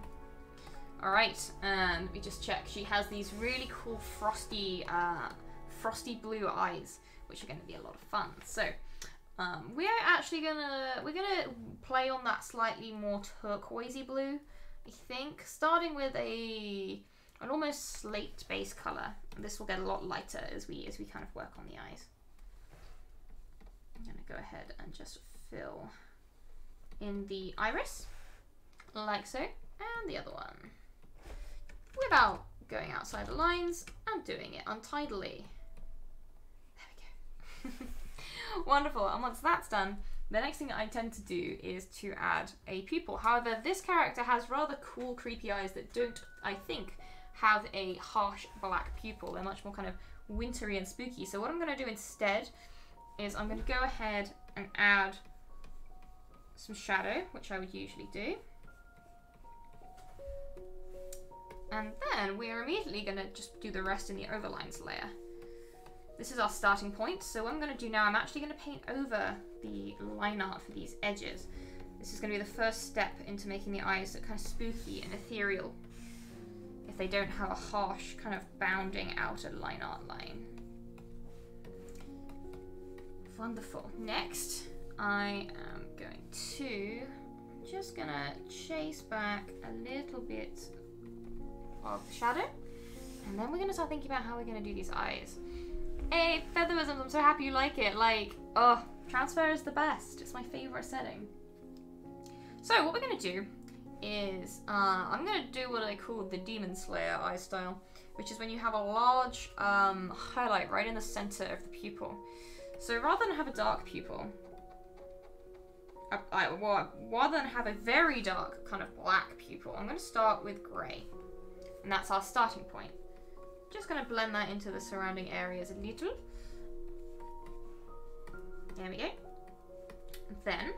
Alright, and let me just check. She has these really cool frosty blue eyes, which are going to be a lot of fun. So, we're actually gonna play on that slightly more turquoisey blue, I think, starting with an almost slate base color. This will get a lot lighter as we kind of work on the eyes. I'm gonna go ahead and just fill in the iris, like so, and the other one, without going outside the lines and doing it untidily. There we go. Wonderful. And once that's done, the next thing I tend to do is to add a pupil. However, this character has rather cool, creepy eyes that don't, I think, have a harsh black pupil. They're much more kind of wintry and spooky. So what I'm going to do instead is I'm going to go ahead and add some shadow, which I would usually do. And then we are immediately going to just do the rest in the overlines layer. This is our starting point. So what I'm going to do now, I'm actually going to paint over the line art for these edges. This is going to be the first step into making the eyes look kind of spooky and ethereal, if they don't have a harsh kind of bounding outer line art line. Wonderful. Next, I am going to just gonna chase back a little bit of the shadow, and then we're gonna start thinking about how we're gonna do these eyes. Hey, Featherisms, I'm so happy you like it. Like, oh, transfer is the best. It's my favorite setting. So what we're gonna do is I'm gonna do what I call the Demon Slayer eye style, which is when you have a large highlight right in the center of the pupil. So rather than have a dark pupil, rather than have a very dark kind of black pupil, I'm going to start with grey. And that's our starting point. Just going to blend that into the surrounding areas a little. There we go. Then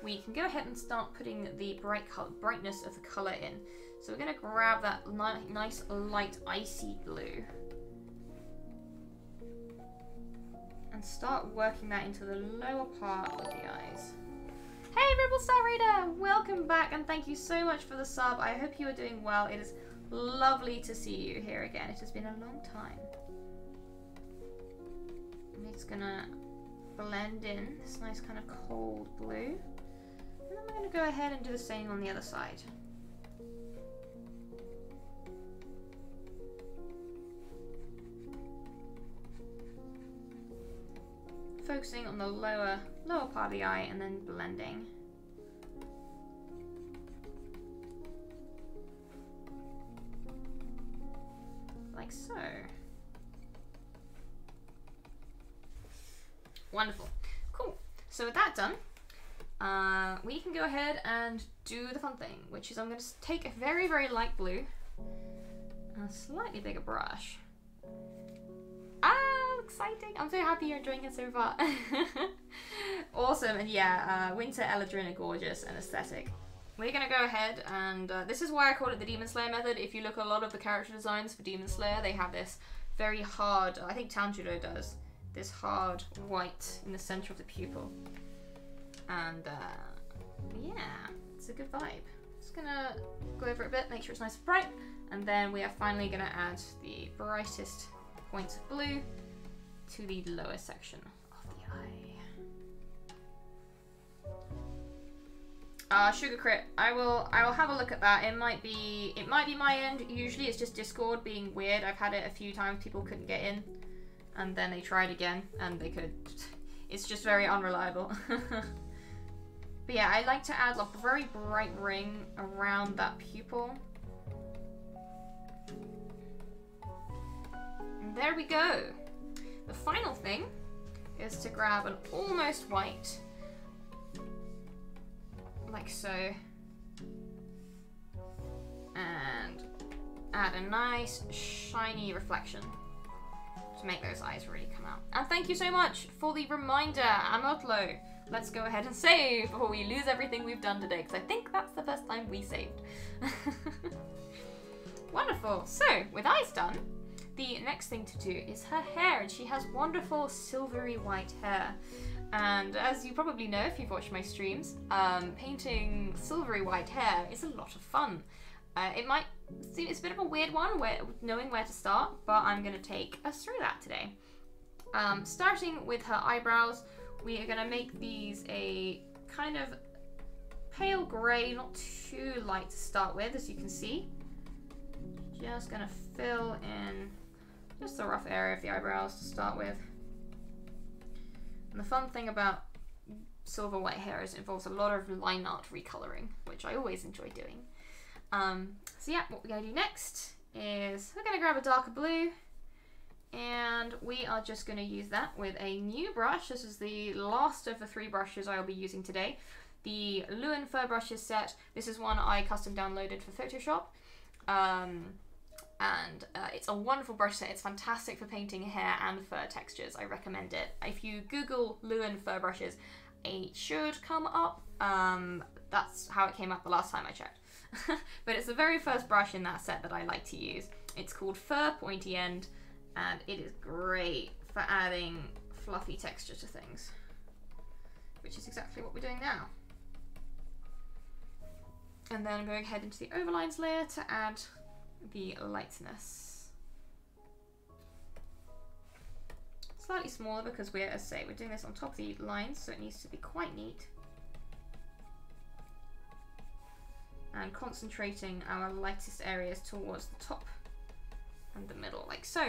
we can go ahead and start putting the brightness of the colour in. So we're going to grab that nice light icy blue and start working that into the lower part of the eyes. Hey Rebel Star Reader! Welcome back and thank you so much for the sub. I hope you are doing well. It is lovely to see you here again. It has been a long time. I'm just gonna blend in this nice kind of cold blue. And then we're gonna go ahead and do the same on the other side. Focusing on the lower part of the eye and then blending. Like so. Wonderful. Cool. So with that done, we can go ahead and do the fun thing, which is I'm going to take a very, very light blue and a slightly bigger brush. Exciting. I'm so happy you're enjoying it so far. Awesome. And yeah, Winter Eladrin are gorgeous and aesthetic. We're gonna go ahead and this is why I call it the Demon Slayer method. If you look at a lot of the character designs for Demon Slayer, they have this very hard, I think Tanjiro does, this hard white in the center of the pupil. And yeah, it's a good vibe. Just gonna go over it a bit, make sure it's nice and bright, and then we are finally gonna add the brightest points of blue to the lower section of the eye. Sugar Crit, I will have a look at that. It might be my end. Usually it's just Discord being weird. I've had it a few times, people couldn't get in and then they tried again and they could. It's just very unreliable. But yeah, I like to add like a very bright ring around that pupil. And there we go. The final thing is to grab an almost white, like so, and add a nice shiny reflection to make those eyes really come out. And thank you so much for the reminder, Amotlo. Let's go ahead and save before we lose everything we've done today, because I think that's the first time we saved. Wonderful. So, with eyes done, the next thing to do is her hair, and she has wonderful silvery white hair. And as you probably know if you've watched my streams, painting silvery white hair is a lot of fun. It might seem it's a bit of a weird one, knowing where to start, but I'm going to take us through that today. Starting with her eyebrows, we are going to make these a kind of pale grey, not too light to start with, as you can see. Just going to fill in just the rough area of the eyebrows to start with. And the fun thing about silver white hair is it involves a lot of line art recoloring, which I always enjoy doing. So yeah, what we're going to do next is we're going to grab a darker blue, and we are just going to use that with a new brush. This is the last of the 3 brushes I will be using today. The Recolor the Fur brushes set. This is one I custom downloaded for Photoshop. It's a wonderful brush set. It's fantastic for painting hair and fur textures. I recommend it. If you Google Recolor the Fur brushes, it should come up. That's how it came up the last time I checked. But it's the very first brush in that set that I like to use. It's called Fur Pointy End, and it is great for adding fluffy texture to things, which is exactly what we're doing now. And then going ahead into the overlines layer to add the lightness. Slightly smaller because we're, as I say, we're doing this on top of the lines, so it needs to be quite neat. And concentrating our lightest areas towards the top and the middle, like so.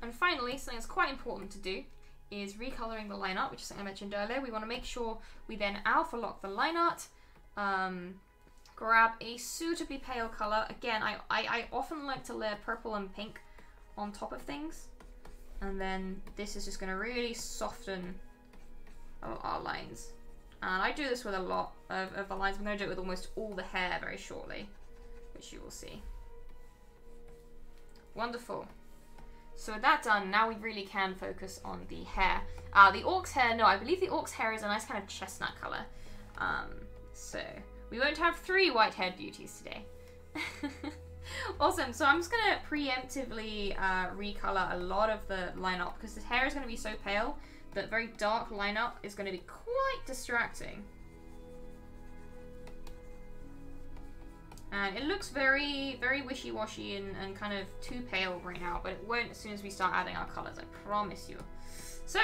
And finally, something that's quite important to do is recoloring the line art, which is something I mentioned earlier. We want to make sure we then alpha lock the line art. Grab a suitably pale color. Again, I often like to layer purple and pink on top of things. And then this is just going to really soften our lines. And I do this with a lot of the lines. I'm going to do it with almost all the hair very shortly, which you will see. Wonderful. So with that done, now we really can focus on the hair. The orc's hair, no, I believe the orc's hair is a nice kind of chestnut color. So we won't have 3 white-haired beauties today. Awesome, so I'm just going to preemptively recolor a lot of the lineup because his hair is going to be so pale that very dark lineup is going to be quite distracting. And it looks very, very wishy-washy and kind of too pale right now, but it won't as soon as we start adding our colors, I promise you. So,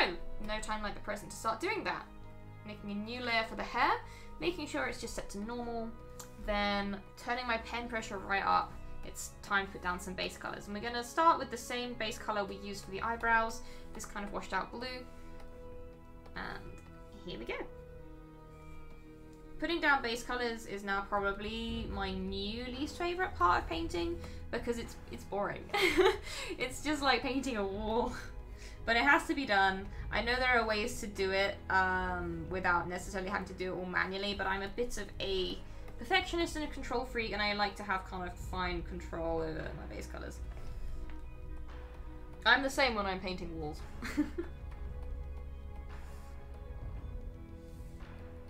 no time like the present to start doing that. Making a new layer for the hair, making sure it's just set to normal, then turning my pen pressure right up. It's time to put down some base colors. And we're going to start with the same base color we used for the eyebrows, this kind of washed out blue. And here we go. Putting down base colors is now probably my new least favorite part of painting because it's boring. It's just like painting a wall, but it has to be done. I know there are ways to do it without necessarily having to do it all manually, but I'm a bit of a perfectionist and a control freak, and I like to have kind of fine control over my base colors. I'm the same when I'm painting walls.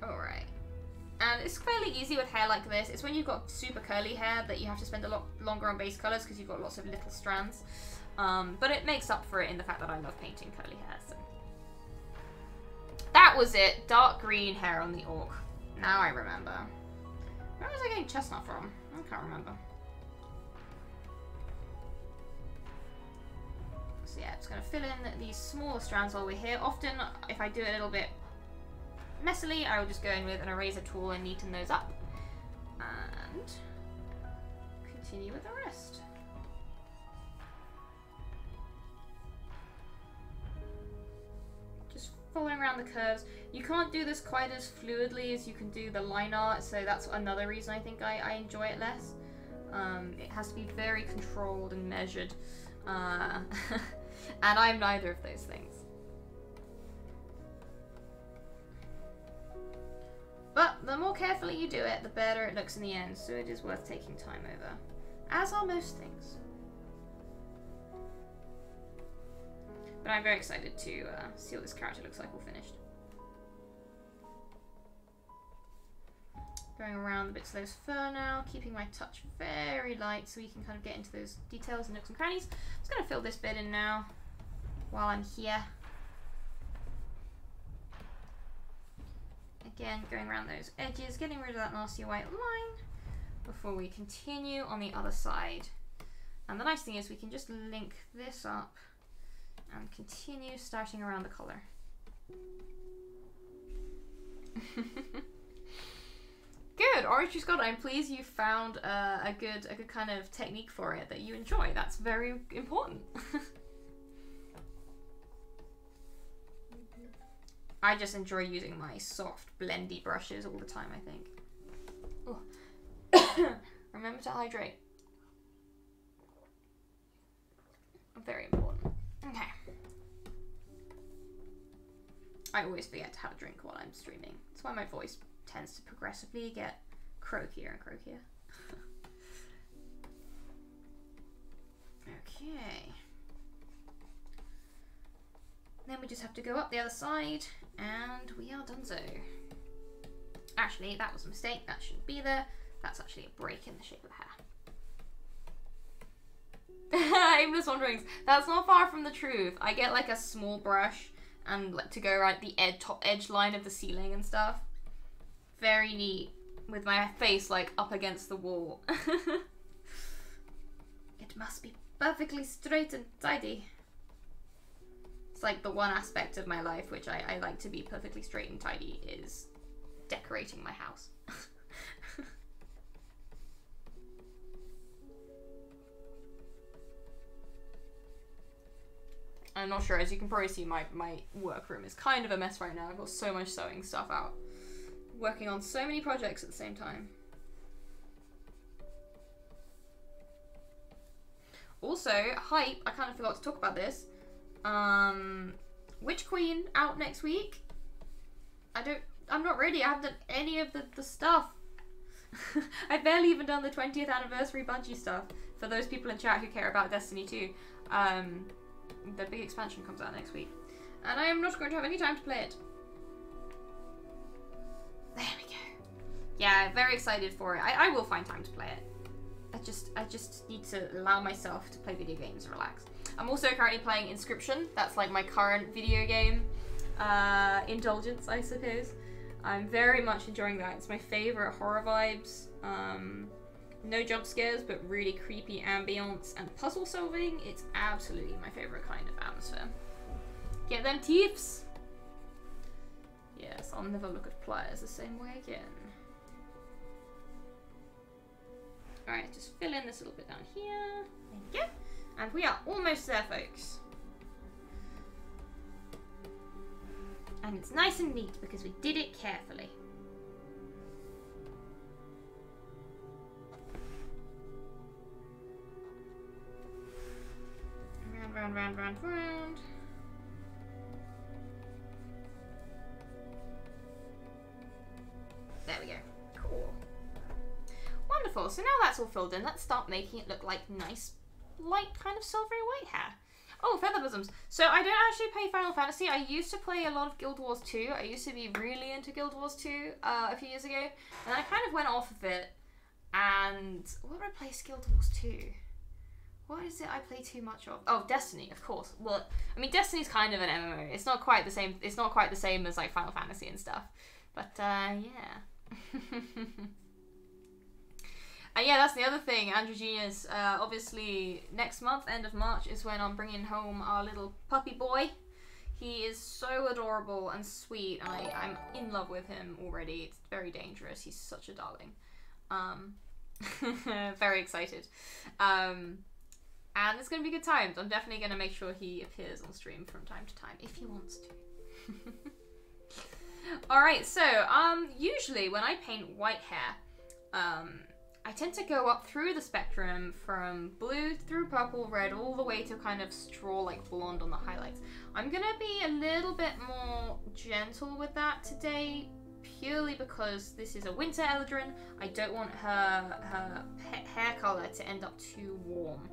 Alright. And it's fairly easy with hair like this. It's when you've got super curly hair that you have to spend a lot longer on base colors because you've got lots of little strands. But it makes up for it in the fact that I love painting curly hair. So that was it. Dark green hair on the orc. Now I remember. Where was I getting chestnut from? I can't remember. So yeah, just going to fill in these smaller strands while we're here. Often, if I do it a little bit messily, I will just go in with an eraser tool and neaten those up. And continue with the rest. Just following around the curves. You can't do this quite as fluidly as you can do the line art, so that's another reason I think I enjoy it less. It has to be very controlled and measured. And I'm neither of those things. But the more carefully you do it, the better it looks in the end, so it is worth taking time over. As are most things. But I'm very excited to see what this character looks like all finished. Going around the bits of those fur now, keeping my touch very light so we can kind of get into those details and nooks and crannies. I'm just going to fill this bit in now while I'm here. Again, going around those edges, getting rid of that nasty white line before we continue on the other side. And the nice thing is we can just link this up and continue starting around the collar. Good, Orange Scott. I'm pleased you found a good kind of technique for it that you enjoy. That's very important. I just enjoy using my soft, blendy brushes all the time, I think. Oh. Remember to hydrate. Very important. Okay. I always forget to have a drink while I'm streaming. That's why my voice tends to progressively get croakier and croakier. Okay. Then we just have to go up the other side, and we are donezo. Actually, that was a mistake. That shouldn't be there. That's actually a break in the shape of the hair. Aimless Wanderings. That's not far from the truth. I get like a small brush and like to go right the top edge line of the ceiling and stuff. Very neat, with my face like up against the wall. It must be perfectly straight and tidy. It's like the one aspect of my life which I like to be perfectly straight and tidy is decorating my house. I'm not sure, as you can probably see, my workroom is kind of a mess right now. I've got so much sewing stuff out. Working on so many projects at the same time. Also, hype, I kind of forgot to talk about this. Witch Queen out next week. I'm not ready. I haven't done any of the stuff. I've barely even done the 20th anniversary Bungie stuff. For those people in chat who care about Destiny 2. The big expansion comes out next week. And I am not going to have any time to play it. There we go. Yeah, very excited for it. I will find time to play it. I just need to allow myself to play video games and relax. I'm also currently playing Inscription. That's like my current video game indulgence, I suppose. I'm very much enjoying that. It's my favorite horror vibes. No jump scares, but really creepy ambience and puzzle solving. It's absolutely my favorite kind of atmosphere. Get them teeps! Yes, I'll never look at pliers the same way again. Alright, just fill in this little bit down here. There you go. And we are almost there, folks. And it's nice and neat because we did it carefully. Round. There we go. Cool. Wonderful. So now that's all filled in, let's start making it look like nice, light kind of silvery white hair. Oh, feather bosoms. So I don't actually play Final Fantasy. I used to play a lot of Guild Wars 2. I used to be really into Guild Wars 2 a few years ago. And I kind of went off of it. And what did I play Guild Wars 2? What is it I play too much of? Oh, Destiny, of course. Well, I mean, Destiny's kind of an MMO. It's not quite the same. It's not quite the same as like Final Fantasy and stuff. But yeah. And yeah, that's the other thing, Andrew Genius. Obviously, next month, end of March, is when I'm bringing home our little puppy boy. He is so adorable and sweet, and I'm in love with him already. It's very dangerous. He's such a darling. Very excited. And it's going to be good times. I'm definitely going to make sure he appears on stream from time to time, if he wants to. Alright, so, usually when I paint white hair, I tend to go up through the spectrum from blue through purple, red, all the way to kind of straw like blonde on the highlights. I'm going to be a little bit more gentle with that today, purely because this is a winter Eladrin. I don't want her hair color to end up too warm.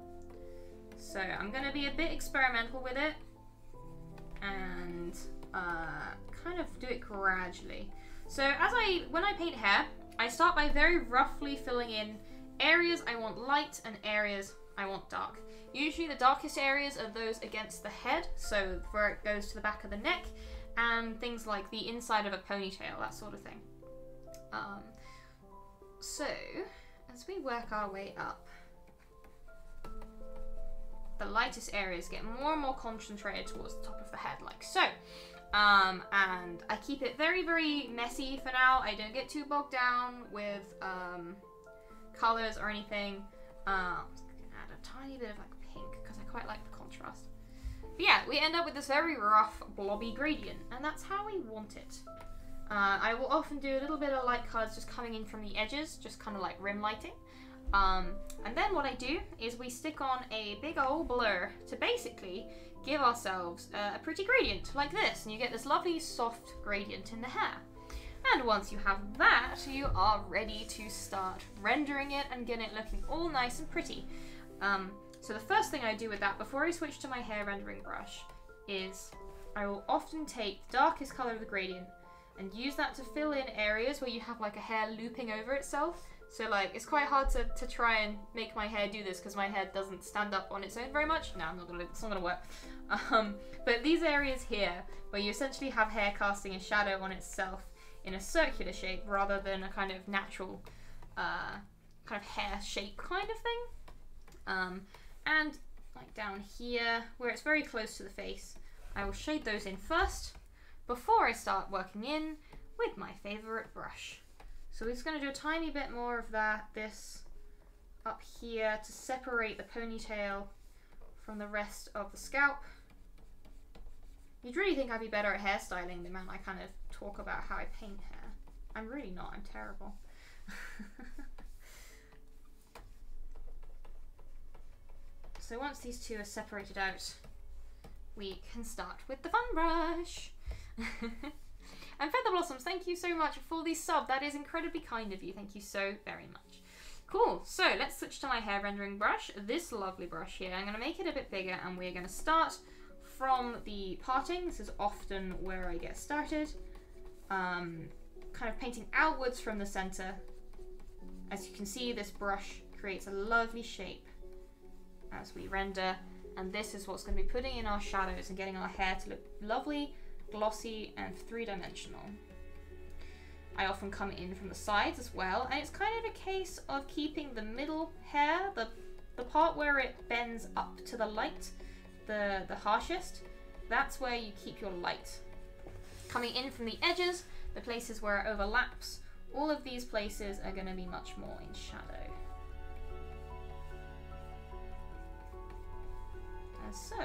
So I'm going to be a bit experimental with it and kind of do it gradually. So when I paint hair, I start by very roughly filling in areas I want light and areas I want dark. Usually the darkest areas are those against the head, so where it goes to the back of the neck, and things like the inside of a ponytail, that sort of thing. So, as we work our way up, the lightest areas get more and more concentrated towards the top of the head, like so. And I keep it very, very messy for now. I don't get too bogged down with colors or anything. I'm just gonna add a tiny bit of like pink because I quite like the contrast. But yeah, we end up with this very rough, blobby gradient, and that's how we want it. I will often do a little bit of light colors just coming in from the edges, just kind of like rim lighting. And then what I do is we stick on a big old blur to basically give ourselves a pretty gradient like this, and you get this lovely soft gradient in the hair. And once you have that, you are ready to start rendering it and get it looking all nice and pretty. So the first thing I do with that before I switch to my hair rendering brush is I will often take the darkest color of the gradient and use that to fill in areas where you have like a hair looping over itself. So like, it's quite hard to try and make my hair do this because my hair doesn't stand up on its own very much. No, it's not gonna work. But these areas here, where you essentially have hair casting a shadow on itself in a circular shape rather than a kind of natural kind of hair shape kind of thing. And like down here, where it's very close to the face, I will shade those in first before I start working in with my favorite brush. So we're just going to do a tiny bit more of this up here to separate the ponytail from the rest of the scalp. You'd really think I'd be better at hairstyling the amount I kind of talk about how I paint hair. I'm really not, I'm terrible. So once these two are separated out, we can start with the fun brush. And Feather Blossoms, thank you so much for the sub. That is incredibly kind of you. Thank you so very much. Cool. So let's switch to my hair rendering brush. This lovely brush here. I'm going to make it a bit bigger, and we're going to start from the parting. This is often where I get started. Kind of painting outwards from the center. As you can see, this brush creates a lovely shape as we render. And this is what's going to be putting in our shadows and getting our hair to look lovely, glossy and three-dimensional. I often come in from the sides as well, and it's kind of a case of keeping the middle hair, the part where it bends up to the light, the harshest, that's where you keep your light. Coming in from the edges, the places where it overlaps, all of these places are going to be much more in shadow. As so.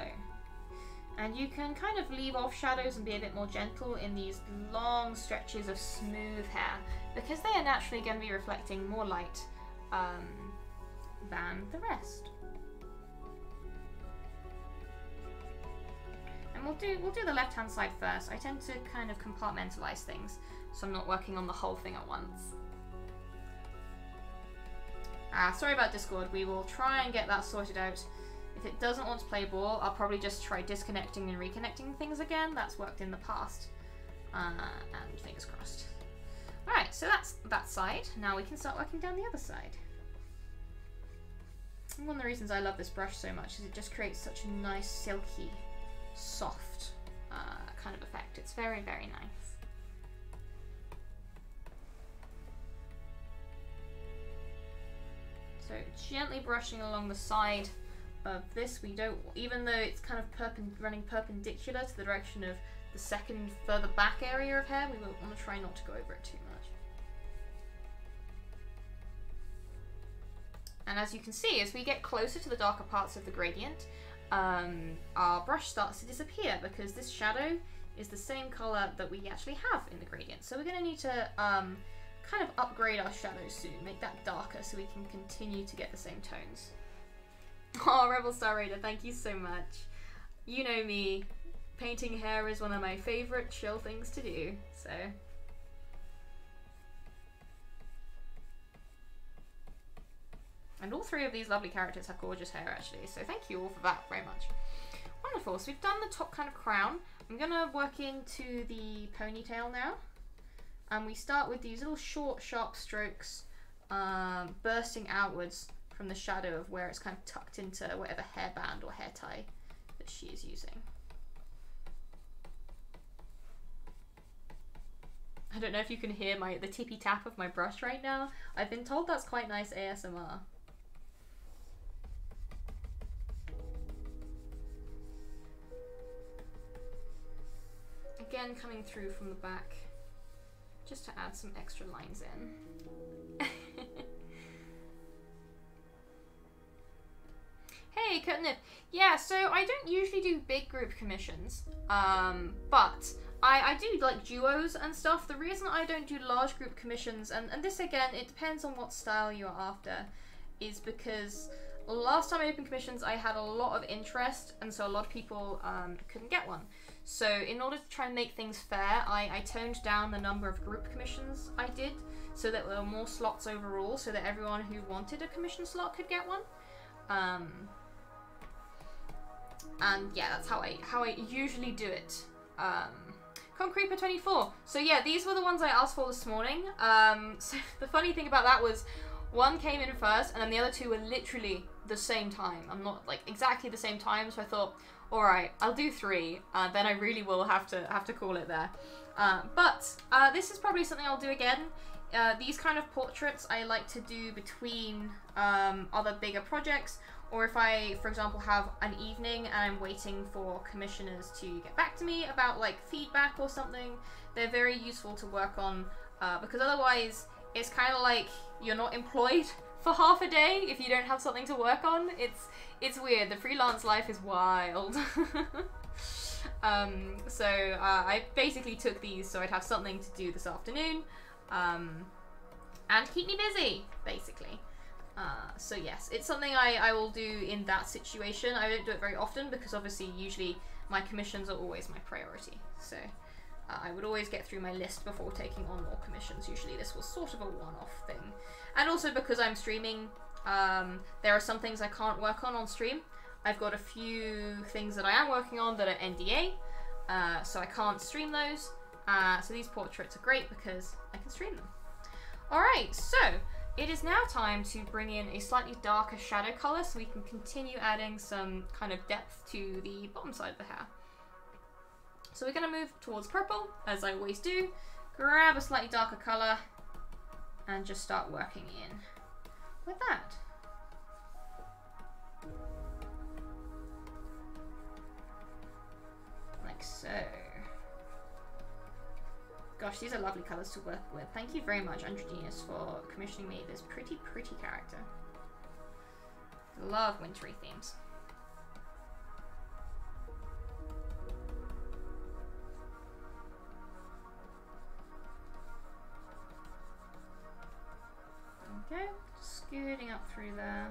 And you can kind of leave off shadows and be a bit more gentle in these long stretches of smooth hair, because they are naturally going to be reflecting more light than the rest. And we'll do the left hand side first. I tend to kind of compartmentalize things, so I'm not working on the whole thing at once. Sorry about Discord, we will try and get that sorted out. If it doesn't want to play ball, I'll probably just try disconnecting and reconnecting things again. That's worked in the past. And fingers crossed. Alright, so that's that side. Now we can start working down the other side. And one of the reasons I love this brush so much is it just creates such a nice, silky, soft kind of effect. It's very, very nice. So gently brushing along the side of this, we don't, even though it's kind of running perpendicular to the direction of the second further back area of hair, we will want to try not to go over it too much. And as you can see, as we get closer to the darker parts of the gradient, our brush starts to disappear because this shadow is the same color that we actually have in the gradient. So we're going to need to kind of upgrade our shadows soon, make that darker so we can continue to get the same tones. Oh, Rebel Star Raider, thank you so much. You know me, painting hair is one of my favorite chill things to do, so three of these lovely characters have gorgeous hair, actually, so thank you all for that very much. Wonderful, so we've done the top kind of crown. I'm going to work into the ponytail now. And we start with these little short, sharp strokes bursting outwards from the shadow of where it's kind of tucked into whatever hairband or hair tie that she is using. I don't know if you can hear the tippy tap of my brush right now. I've been told that's quite nice ASMR. Again, coming through from the back, just to add some extra lines in. Hey, Curtnip. Yeah, so I don't usually do big group commissions, but I do like duos and stuff. The reason I don't do large group commissions, and this again, it depends on what style you're after, is because last time I opened commissions, I had a lot of interest, and so a lot of people couldn't get one. So in order to try and make things fair, I toned down the number of group commissions I did, so that there were more slots overall, so that everyone who wanted a commission slot could get one. And yeah, that's how I usually do it. Concreeper 24. So yeah, these were the ones I asked for this morning. So the funny thing about that was one came in first, and then the other two were literally the same time. I'm not like exactly the same time, so I thought, all right, I'll do 3. Then I really will have to call it there. But this is probably something I'll do again. These kind of portraits I like to do between other bigger projects, or if I, for example, have an evening and I'm waiting for commissioners to get back to me about like feedback or something, they're very useful to work on because otherwise it's kind of like you're not employed for half a day if you don't have something to work on. It's weird. The freelance life is wild. So I basically took these so I'd have something to do this afternoon and keep me busy, basically. So yes, it's something I will do in that situation. I don't do it very often because obviously usually my commissions are always my priority. So I would always get through my list before taking on more commissions. Usually this was sort of a one-off thing. And also because I'm streaming, there are some things I can't work on stream. I've got a few things that I am working on that are NDA, so I can't stream those. So these portraits are great because I can stream them. Alright, so it is now time to bring in a slightly darker shadow color so we can continue adding some kind of depth to the bottom side of the hair. So we're going to move towards purple, as I always do, grab a slightly darker color, and just start working in with that. Like so. Gosh, these are lovely colours to work with. Thank you very much, Androgenius, for commissioning me this pretty character. Love wintry themes. Okay, scooting up through there.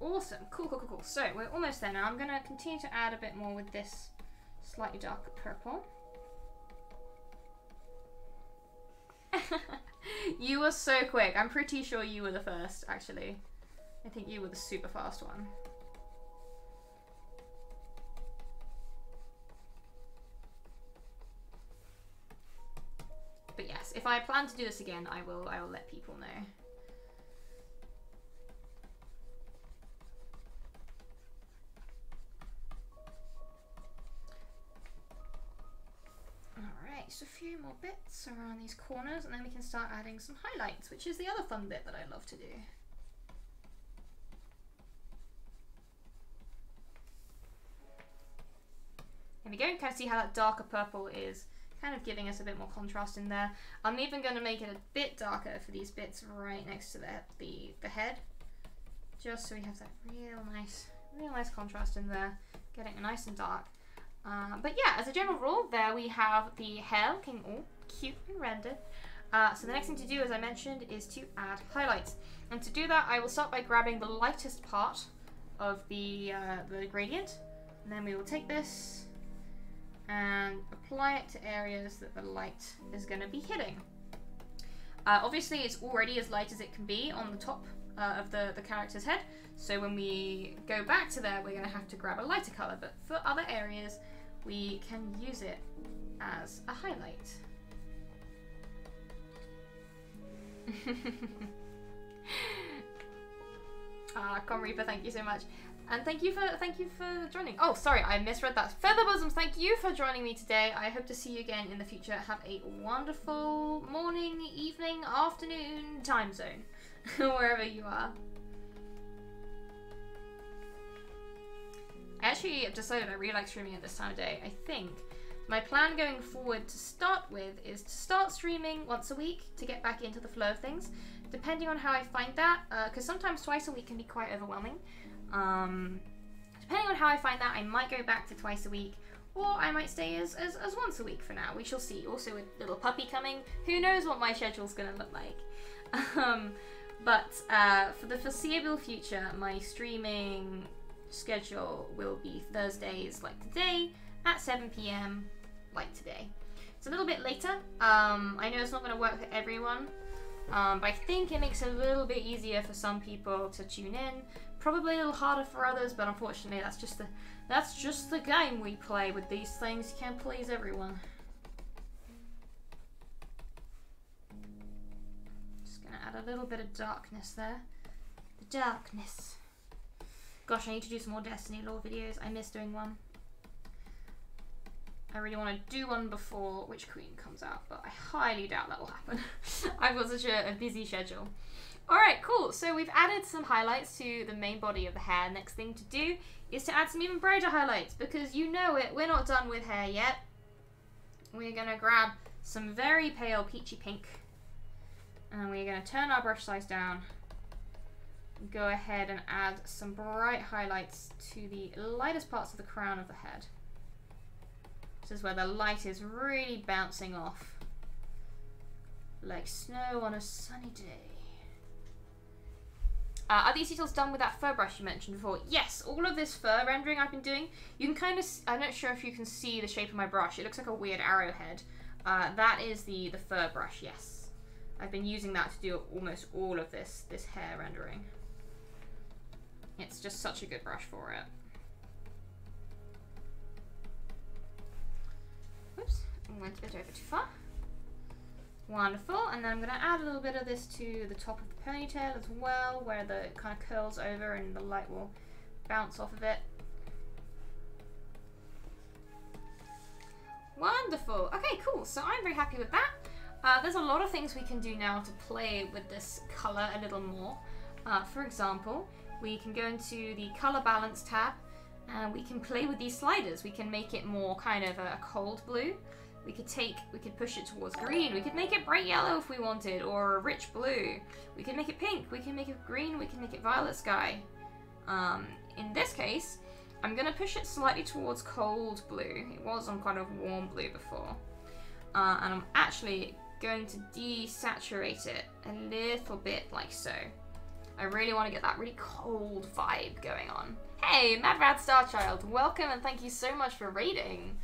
Awesome, cool. So we're almost there now. I'm gonna continue to add a bit more with this slightly darker purple. You were so quick. I'm pretty sure you were the first, actually. I think you were the super fast one. But yes, if I plan to do this again, I will let people know. Alright, so a few more bits around these corners, and then we can start adding some highlights, which is the other fun bit that I love to do. There we go. Kind of see how that darker purple is kind of giving us a bit more contrast in there. I'm even going to make it a bit darker for these bits right next to the head, just so we have that real nice contrast in there, getting it nice and dark. But yeah, as a general rule, there we have the hair looking all cute and rendered. So the next thing to do, as I mentioned, is to add highlights. And to do that, I will start by grabbing the lightest part of the gradient, and then we will take this and apply it to areas that the light is going to be hitting. Obviously, it's already as light as it can be on the top of the character's head. So when we go back to there, we're going to have to grab a lighter color. But for other areas, we can use it as a highlight. Con Reaper, thank you so much. And thank you for joining. Oh, sorry, I misread that. Feather Bosoms, thank you for joining me today. I hope to see you again in the future. Have a wonderful morning, evening, afternoon, time zone, wherever you are. I actually have decided I really like streaming at this time of day. I think my plan going forward to start with is to start streaming once a week to get back into the flow of things, depending on how I find that, because sometimes twice a week can be quite overwhelming. Depending on how I find that, I might go back to twice a week, or I might stay as once a week for now. We shall see. Also, with little puppy coming, who knows what my schedule's going to look like. But for the foreseeable future, my streaming schedule will be Thursdays like today at 7 PM like today. It's a little bit later. I know it's not going to work for everyone, but I think it makes it a little bit easier for some people to tune in. Probably a little harder for others, but unfortunately that's just the game we play with these things. You can't please everyone. Just gonna add a little bit of darkness there. The darkness. Gosh, I need to do some more Destiny lore videos. I miss doing one. I really want to do one before Witch Queen comes out, but I highly doubt that will happen. I've got such a busy schedule. Alright, cool. So we've added some highlights to the main body of the hair. Next thing to do is to add some even brighter highlights, because you know it, we're not done with hair yet. We're going to grab some very pale peachy pink, and we're going to turn our brush size down. Go ahead and add some bright highlights to the lightest parts of the crown of the head. This is where the light is really bouncing off, like snow on a sunny day. Are these details done with that fur brush you mentioned before? Yes, all of this fur rendering I've been doing, you can kind of, I'm not sure if you can see the shape of my brush. It looks like a weird arrowhead. That is the fur brush, yes. I've been using that to do almost all of this hair rendering. It's just such a good brush for it. Whoops, I went a bit over too far. Wonderful, and then I'm going to add a little bit of this to the top of the ponytail as well, where it kind of curls over and the light will bounce off of it. Wonderful. Okay, cool. So I'm very happy with that. There's a lot of things we can do now to play with this color a little more. For example, we can go into the color balance tab and we can play with these sliders. We can make it more kind of a cold blue. We could push it towards green. We could make it bright yellow if we wanted, or a rich blue. We could make it pink. We can make it green. We can make it violet sky. In this case, I'm going to push it slightly towards cold blue. It was on kind of warm blue before. And I'm actually going to desaturate it a little bit like so. I really want to get that really cold vibe going on. Hey, Mad Rad Starchild, welcome and thank you so much for raiding.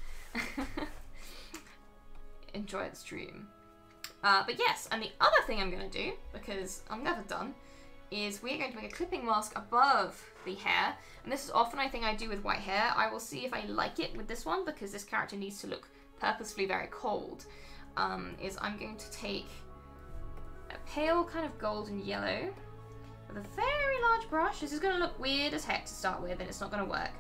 Enjoy the stream. But yes, and the other thing I'm going to do, because I'm never done, is we're going to make a clipping mask above the hair. And this is often a thing I do with white hair. I will see if I like it with this one, because this character needs to look purposefully very cold. Is I'm going to take a pale kind of golden yellow with a very large brush. This is going to look weird as heck to start with, and it's not going to work.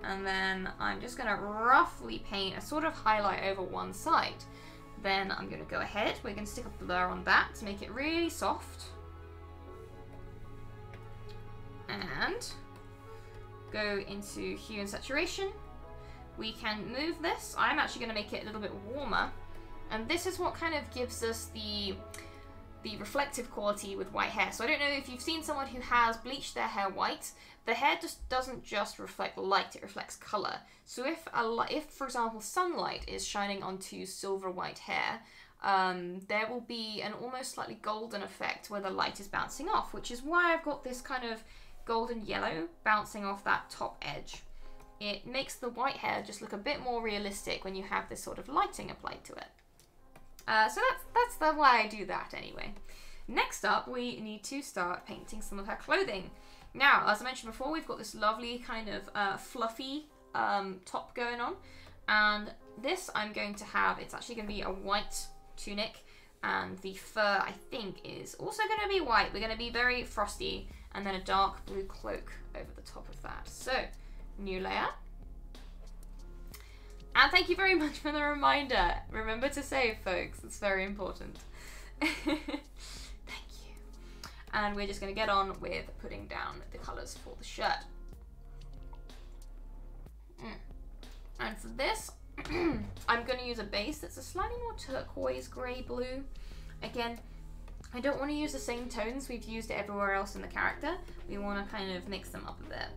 And then I'm just going to roughly paint a sort of highlight over one side. Then I'm going to go ahead, we're going to stick a blur on that to make it really soft. And go into hue and saturation. We can move this. I'm actually going to make it a little bit warmer. And this is what kind of gives us the reflective quality with white hair. So I don't know if you've seen someone who has bleached their hair white. The hair just doesn't just reflect light, it reflects color. So if for example, sunlight is shining onto silver white hair, there will be an almost slightly golden effect where the light is bouncing off, which is why I've got this kind of golden yellow bouncing off that top edge. It makes the white hair just look a bit more realistic when you have this sort of lighting applied to it. So that's the why I do that anyway. Next up, we need to start painting some of her clothing. Now, as I mentioned before, we've got this lovely kind of fluffy top going on. And this I'm going to have, it's actually going to be a white tunic. And the fur, I think, is also going to be white. We're going to be very frosty. And then a dark blue cloak over the top of that. So, new layer. And thank you very much for the reminder. Remember to save, folks. It's very important. Thank you. And we're just going to get on with putting down the colours for the shirt. And for this, I'm going to use a base that's a slightly more turquoise grey blue. Again, I don't want to use the same tones we've used everywhere else in the character. We want to kind of mix them up a bit.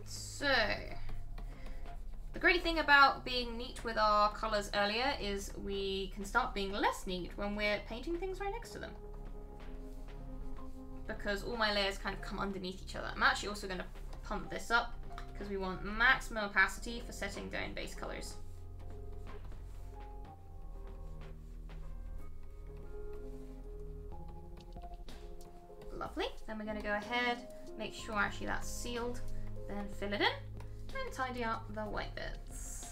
So, the great thing about being neat with our colours earlier is we can start being less neat when we're painting things right next to them. Because all my layers kind of come underneath each other. I'm actually also going to pump this up because we want maximum opacity for setting down base colours. Lovely. Then we're going to go ahead, make sure actually that's sealed. Then fill it in and tidy up the white bits.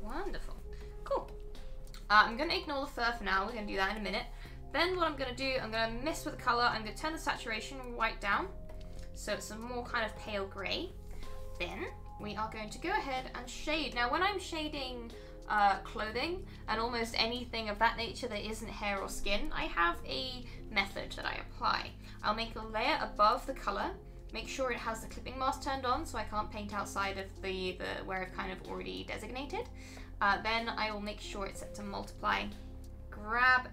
Wonderful. Cool. I'm going to ignore the fur for now. We're going to do that in a minute. Then what I'm going to do, I'm going to mess with the colour. I'm going to turn the saturation white down so it's a more kind of pale grey. Then we are going to go ahead and shade. Now when I'm shading clothing and almost anything of that nature that isn't hair or skin, I have a method that I apply. I'll make a layer above the colour, make sure it has the clipping mask turned on so I can't paint outside of the where I've kind of already designated. Then I will make sure it's set to multiply. Grab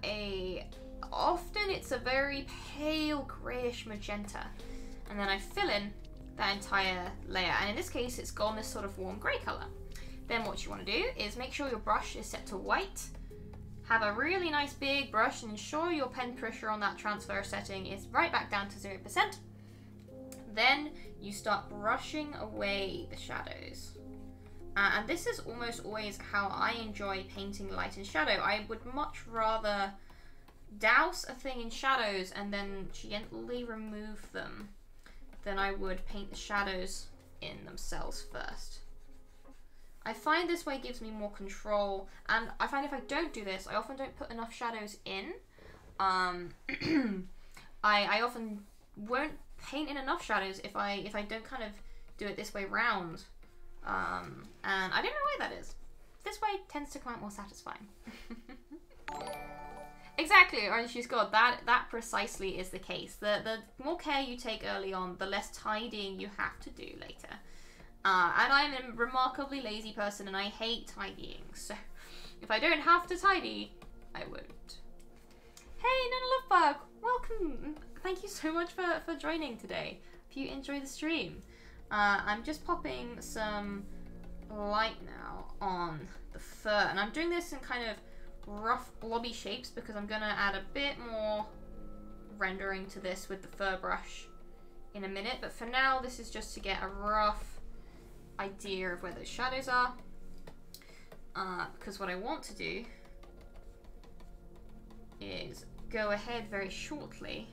often it's a very pale greyish magenta, and then I fill in that entire layer, and in this case it's gone this sort of warm grey colour. Then what you want to do is make sure your brush is set to white. Have a really nice big brush and ensure your pen pressure on that transfer setting is right back down to 0%. Then you start brushing away the shadows. And this is almost always how I enjoy painting light and shadow. I would much rather douse a thing in shadows and then gently remove them than I would paint the shadows in themselves first. I find this way gives me more control, and I find if I don't do this, I often don't put enough shadows in. I often won't paint in enough shadows if I don't kind of do it this way round. And I don't know why that is. This way tends to come out more satisfying. Exactly, or she's got that precisely is the case. The more care you take early on, the less tidying you have to do later. And I'm a remarkably lazy person and I hate tidying, so if I don't have to tidy, I won't. Hey, Nana Lovebug, welcome! Thank you so much for joining today. If you enjoy the stream. I'm just popping some light now on the fur, and I'm doing this in kind of rough blobby shapes because I'm going to add a bit more rendering to this with the fur brush in a minute, but for now this is just to get a rough idea of where those shadows are, because what I want to do is go ahead very shortly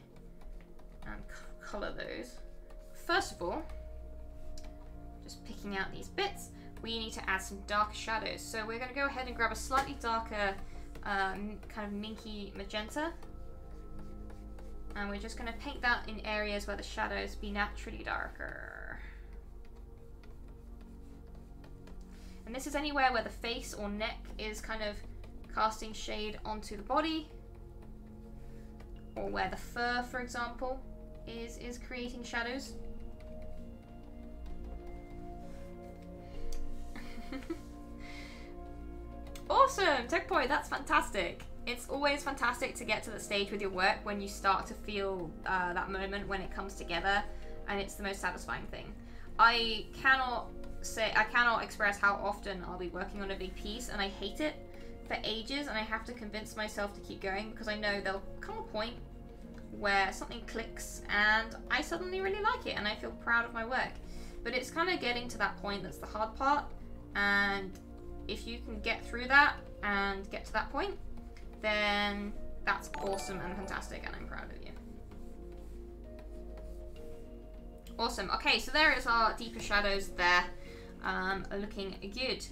and colour those. First of all, just picking out these bits, we need to add some darker shadows, so we're going to go ahead and grab a slightly darker kind of minky magenta, and we're just going to paint that in areas where the shadows be naturally darker. And this is anywhere where the face or neck is kind of casting shade onto the body, or where the fur, for example, is creating shadows. Awesome, Techboy, that's fantastic. It's always fantastic to get to the stage with your work when you start to feel that moment when it comes together, and it's the most satisfying thing. I cannot express how often I'll be working on a big piece and I hate it for ages, and I have to convince myself to keep going because I know there'll come a point where something clicks and I suddenly really like it and I feel proud of my work. But it's kind of getting to that point that's the hard part, and if you can get through that and get to that point, then that's awesome and fantastic, and I'm proud of you. Awesome. Okay, so there is our deeper shadows there, looking good.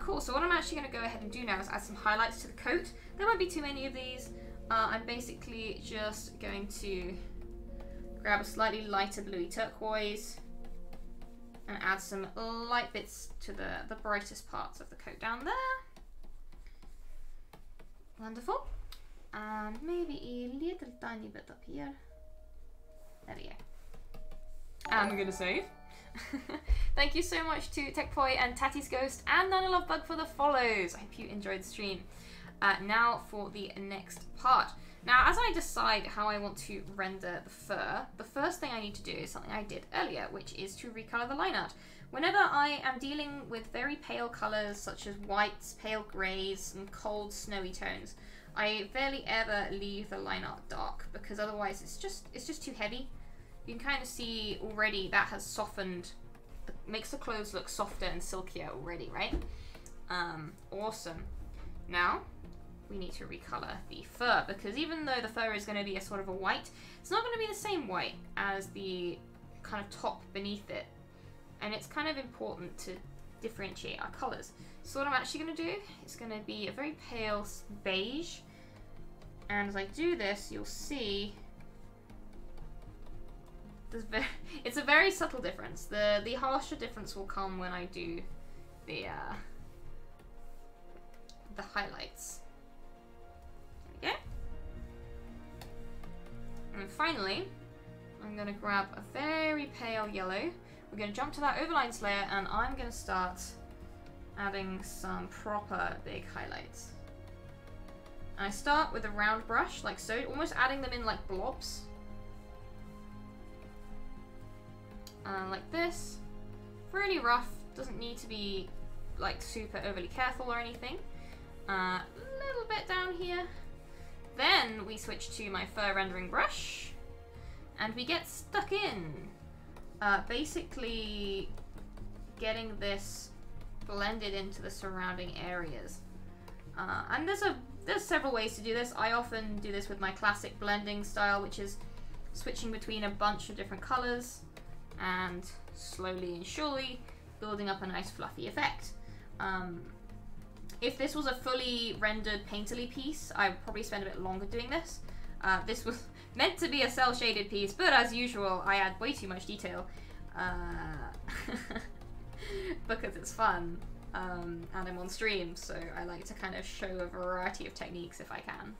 Cool, so what I'm actually going to go ahead and do now is add some highlights to the coat. There won't be too many of these. I'm basically just going to grab a slightly lighter bluey turquoise and add some light bits to the brightest parts of the coat down there. Wonderful. And maybe a little tiny bit up here. There we go. I'm gonna save. Thank you so much to TechPoy and Tatty's Ghost and NanoLoveBug for the follows. I hope you enjoyed the stream. Now for the next part. Now, as I decide how I want to render the fur, the first thing I need to do is something I did earlier, which is to recolor the lineup. Whenever I am dealing with very pale colors such as whites, pale grays, and cold snowy tones, I barely ever leave the line art dark because otherwise it's just too heavy. You can kind of see already that has softened, makes the clothes look softer and silkier already, right? Awesome. Now we need to recolor the fur, because even though the fur is going to be a sort of a white, it's not going to be the same white as the kind of top beneath it, and it's kind of important to differentiate our colors. So what I'm actually going to do is going to be a very pale beige, and as I do this, you'll see it's a very subtle difference. The harsher difference will come when I do the highlights. There we go. And finally, I'm going to grab a very pale yellow. We're going to jump to that overlines layer, and I'm going to start adding some proper big highlights. And I start with a round brush, like so, almost adding them in like blobs. Like this. Really rough, doesn't need to be like super overly careful or anything. A little bit down here. Then we switch to my fur rendering brush, and we get stuck in. Basically getting this blended into the surrounding areas. And there's several ways to do this. I often do this with my classic blending style, which is switching between a bunch of different colors and slowly and surely building up a nice fluffy effect. If this was a fully rendered painterly piece, I would probably spend a bit longer doing this. This was meant to be a cel shaded piece, but as usual, I add way too much detail because it's fun, and I'm on stream, so I like to kind of show a variety of techniques if I can.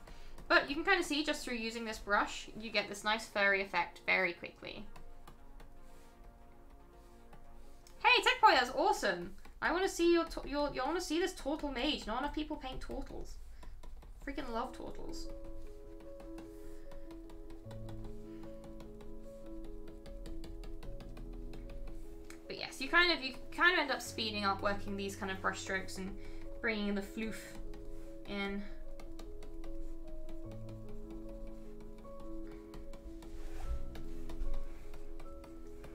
But you can kind of see just through using this brush, you get this nice furry effect very quickly. Hey, TechBoy, that's awesome! I want to see you want to see this turtle mage. Not enough people paint turtles. Freaking love turtles. But yes, you kind of end up speeding up working these kind of brush strokes and bringing the floof in.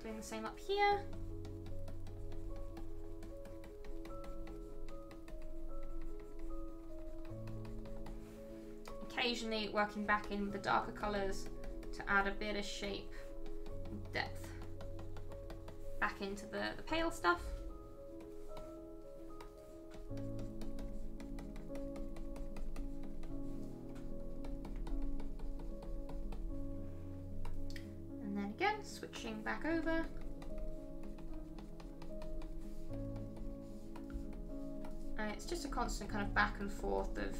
Doing the same up here. Occasionally working back in with the darker colours to add a bit of shape and depth back into the pale stuff. And then again, switching back over. And it's just a constant kind of back and forth of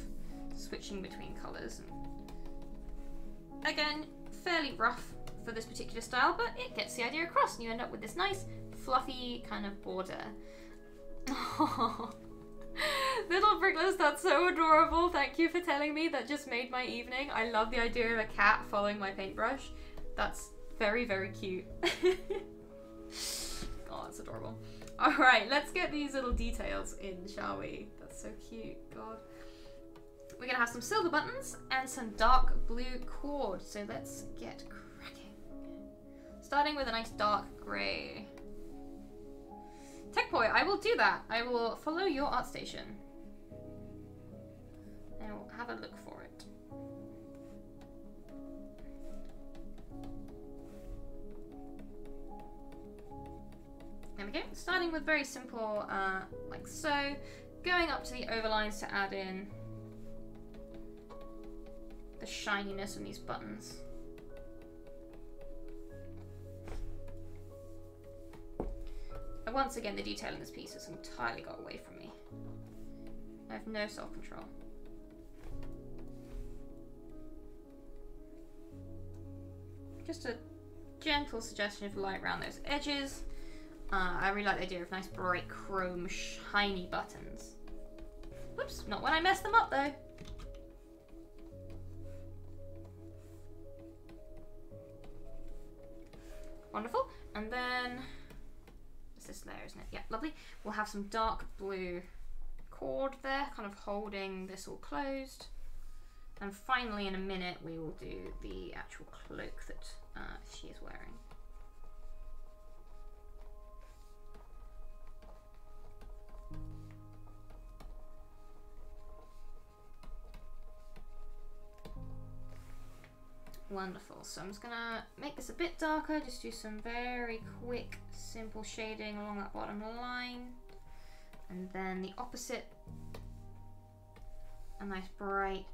switching between colours, and again, fairly rough for this particular style, but it gets the idea across, and you end up with this nice fluffy kind of border. Little Bricklers, that's so adorable. Thank you for telling me. That just made my evening. I love the idea of a cat following my paintbrush. That's very, very cute. Oh, that's adorable. Alright, let's get these little details in, shall we? That's so cute. God. we're gonna have some silver buttons and some dark blue cord. So let's get cracking. Starting with a nice dark grey. Tech Boy, I will do that. I will follow your art station. And we'll have a look for it. There we go. Starting with very simple, like so. Going up to the overlines to add in the shininess of these buttons. And once again, the detail in this piece has entirely got away from me. I have no self-control. Just a gentle suggestion of light around those edges. I really like the idea of nice bright chrome shiny buttons. Whoops, not when I mess them up though. Wonderful. And then, it's this layer, isn't it? Yeah, lovely. We'll have some dark blue cord there, kind of holding this all closed. And finally, in a minute, we will do the actual cloak that she is wearing. Wonderful. So I'm just gonna make this a bit darker, just do some very quick, simple shading along that bottom line. And then the opposite, a nice bright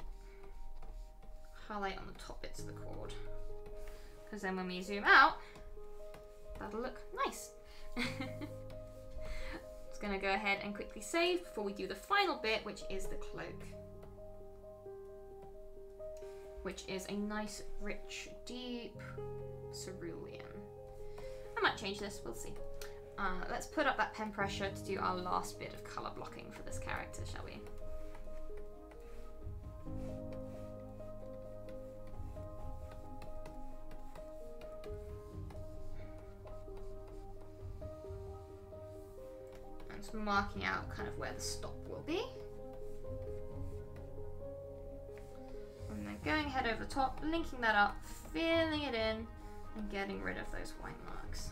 highlight on the top bits of the cord. Because then when we zoom out, that'll look nice. Just gonna go ahead and quickly save before we do the final bit, which is the cloak. Which is a nice, rich, deep cerulean. I might change this, we'll see. Let's put up that pen pressure to do our last bit of colour blocking for this character, shall we? I'm just marking out kind of where the stop will be. And then going ahead over the top, linking that up, filling it in, and getting rid of those white marks.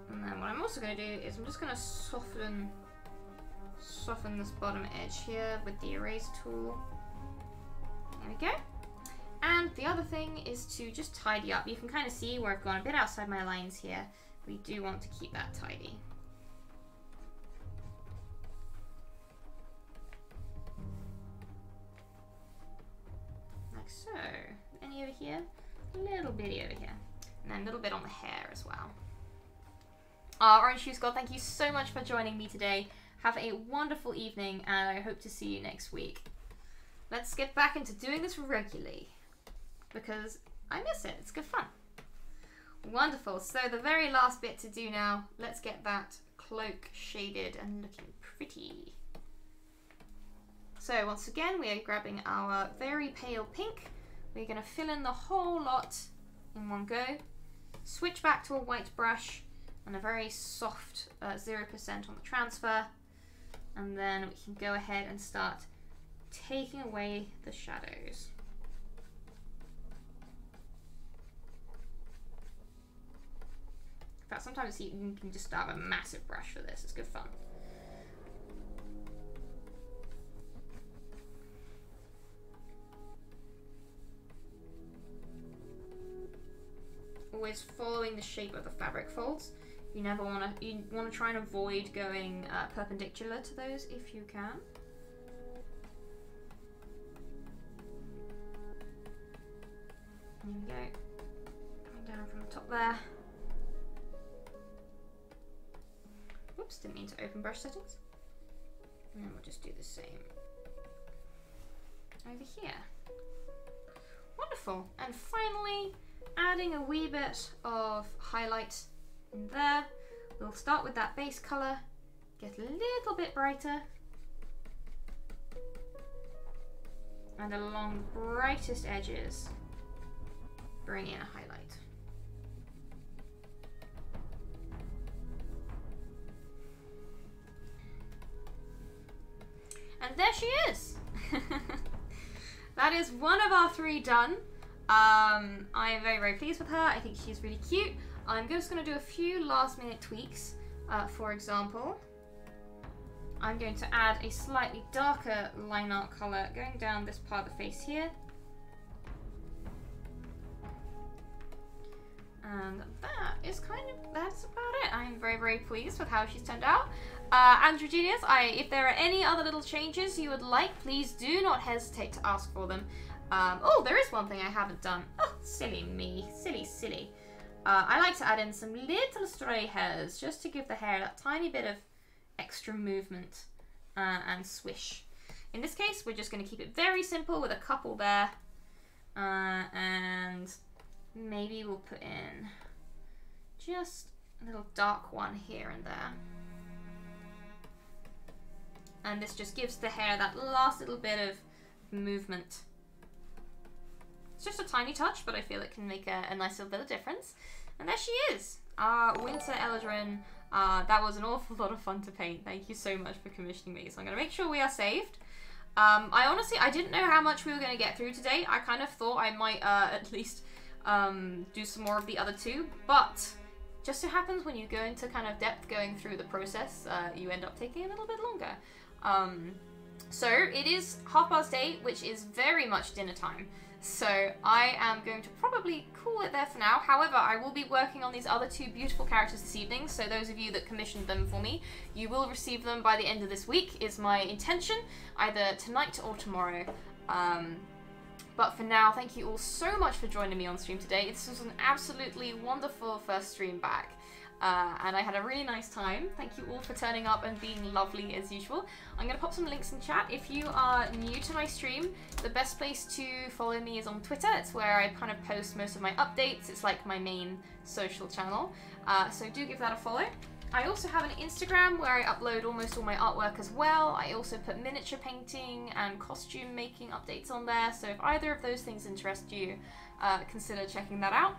And then what I'm also going to do is I'm just going to soften this bottom edge here with the erase tool. There we go. And the other thing is to just tidy up. You can kind of see where I've gone a bit outside my lines here. We do want to keep that tidy. So, any over here, a little bitty over here, and then a little bit on the hair as well. Orange Shoes God, thank you so much for joining me today. Have a wonderful evening, and I hope to see you next week. Let's get back into doing this regularly, because I miss it. It's good fun. Wonderful. So the very last bit to do now, let's get that cloak shaded and looking pretty. So once again, we are grabbing our very pale pink. We're going to fill in the whole lot in one go. Switch back to a white brush and a very soft 0% on the transfer. And then we can go ahead and start taking away the shadows. In fact, sometimes you can just have a massive brush for this. It's good fun. Always following the shape of the fabric folds. You never want to. You want to try and avoid going perpendicular to those if you can. There we go. Coming down from the top there. Whoops! Didn't mean to open brush settings. And then we'll just do the same over here. Wonderful. And finally, adding a wee bit of highlight in there. We'll start with that base colour, get a little bit brighter, and along the brightest edges, bring in a highlight. And there she is. That is one of our 3 done. I am very, very pleased with her. I think she's really cute. I'm just going to do a few last minute tweaks. For example, I'm going to add a slightly darker line art colour going down this part of the face here. And that's about it. I'm very, very pleased with how she's turned out. Andrew Genius, if there are any other little changes you would like, please do not hesitate to ask for them. Oh, there is one thing I haven't done. Oh, silly me. Silly. I like to add in some little stray hairs just to give the hair that tiny bit of extra movement and swish. In this case, we're just going to keep it very simple with a couple there. And maybe we'll put in just a little dark one here and there. And this just gives the hair that last little bit of movement. It's just a tiny touch, but I feel it can make a nice little bit of difference. And there she is, Winter Eladrin. That was an awful lot of fun to paint. Thank you so much for commissioning me. So I'm going to make sure we are saved. I didn't know how much we were going to get through today. I kind of thought I might at least do some more of the other 2, but just so happens when you go into kind of depth going through the process, you end up taking a little bit longer. So it is 8:30, which is very much dinner time. So I am going to probably call it there for now. However, I will be working on these other 2 beautiful characters this evening. So those of you that commissioned them for me, you will receive them by the end of this week, is my intention, either tonight or tomorrow. But for now, thank you all so much for joining me on stream today. This was an absolutely wonderful first stream back. And I had a really nice time. Thank you all for turning up and being lovely as usual. I'm going to pop some links in chat. If you are new to my stream, the best place to follow me is on Twitter. It's where I kind of post most of my updates. It's like my main social channel. So do give that a follow. I also have an Instagram where I upload almost all my artwork as well. I also put miniature painting and costume making updates on there. So if either of those things interest you, consider checking that out.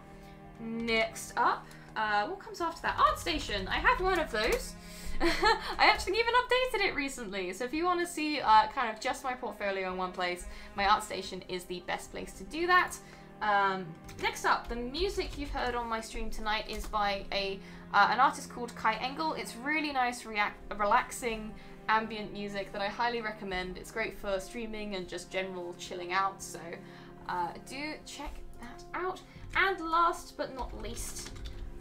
Next up, what comes after that? ArtStation! I have one of those. I actually even updated it recently, so if you want to see kind of just my portfolio in one place, my ArtStation is the best place to do that. Next up, the music you've heard on my stream tonight is by an artist called Kai Engel. It's really nice, relaxing ambient music that I highly recommend. It's great for streaming and just general chilling out, so do check that out. And last but not least,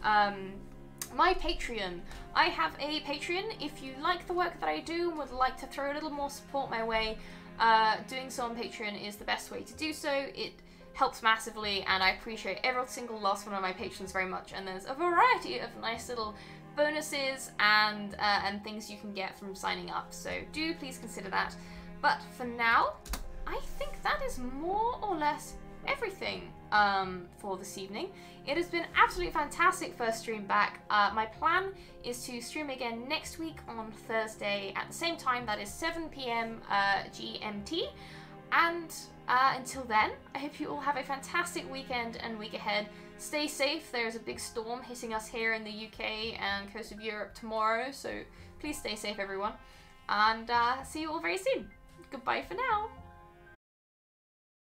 my Patreon. I have a Patreon. If you like the work that I do and would like to throw a little more support my way, doing so on Patreon is the best way to do so. It helps massively, and I appreciate every single last one of my patrons very much. And there's a variety of nice little bonuses and things you can get from signing up. So do please consider that. But for now, I think that is more or less everything for this evening. It has been absolutely fantastic first stream back. My plan is to stream again next week on Thursday at the same time, that is 7 PM GMT. And until then, I hope you all have a fantastic weekend and week ahead. Stay safe. There's a big storm hitting us here in the UK and coast of Europe tomorrow, so please stay safe everyone. And see you all very soon. Goodbye for now.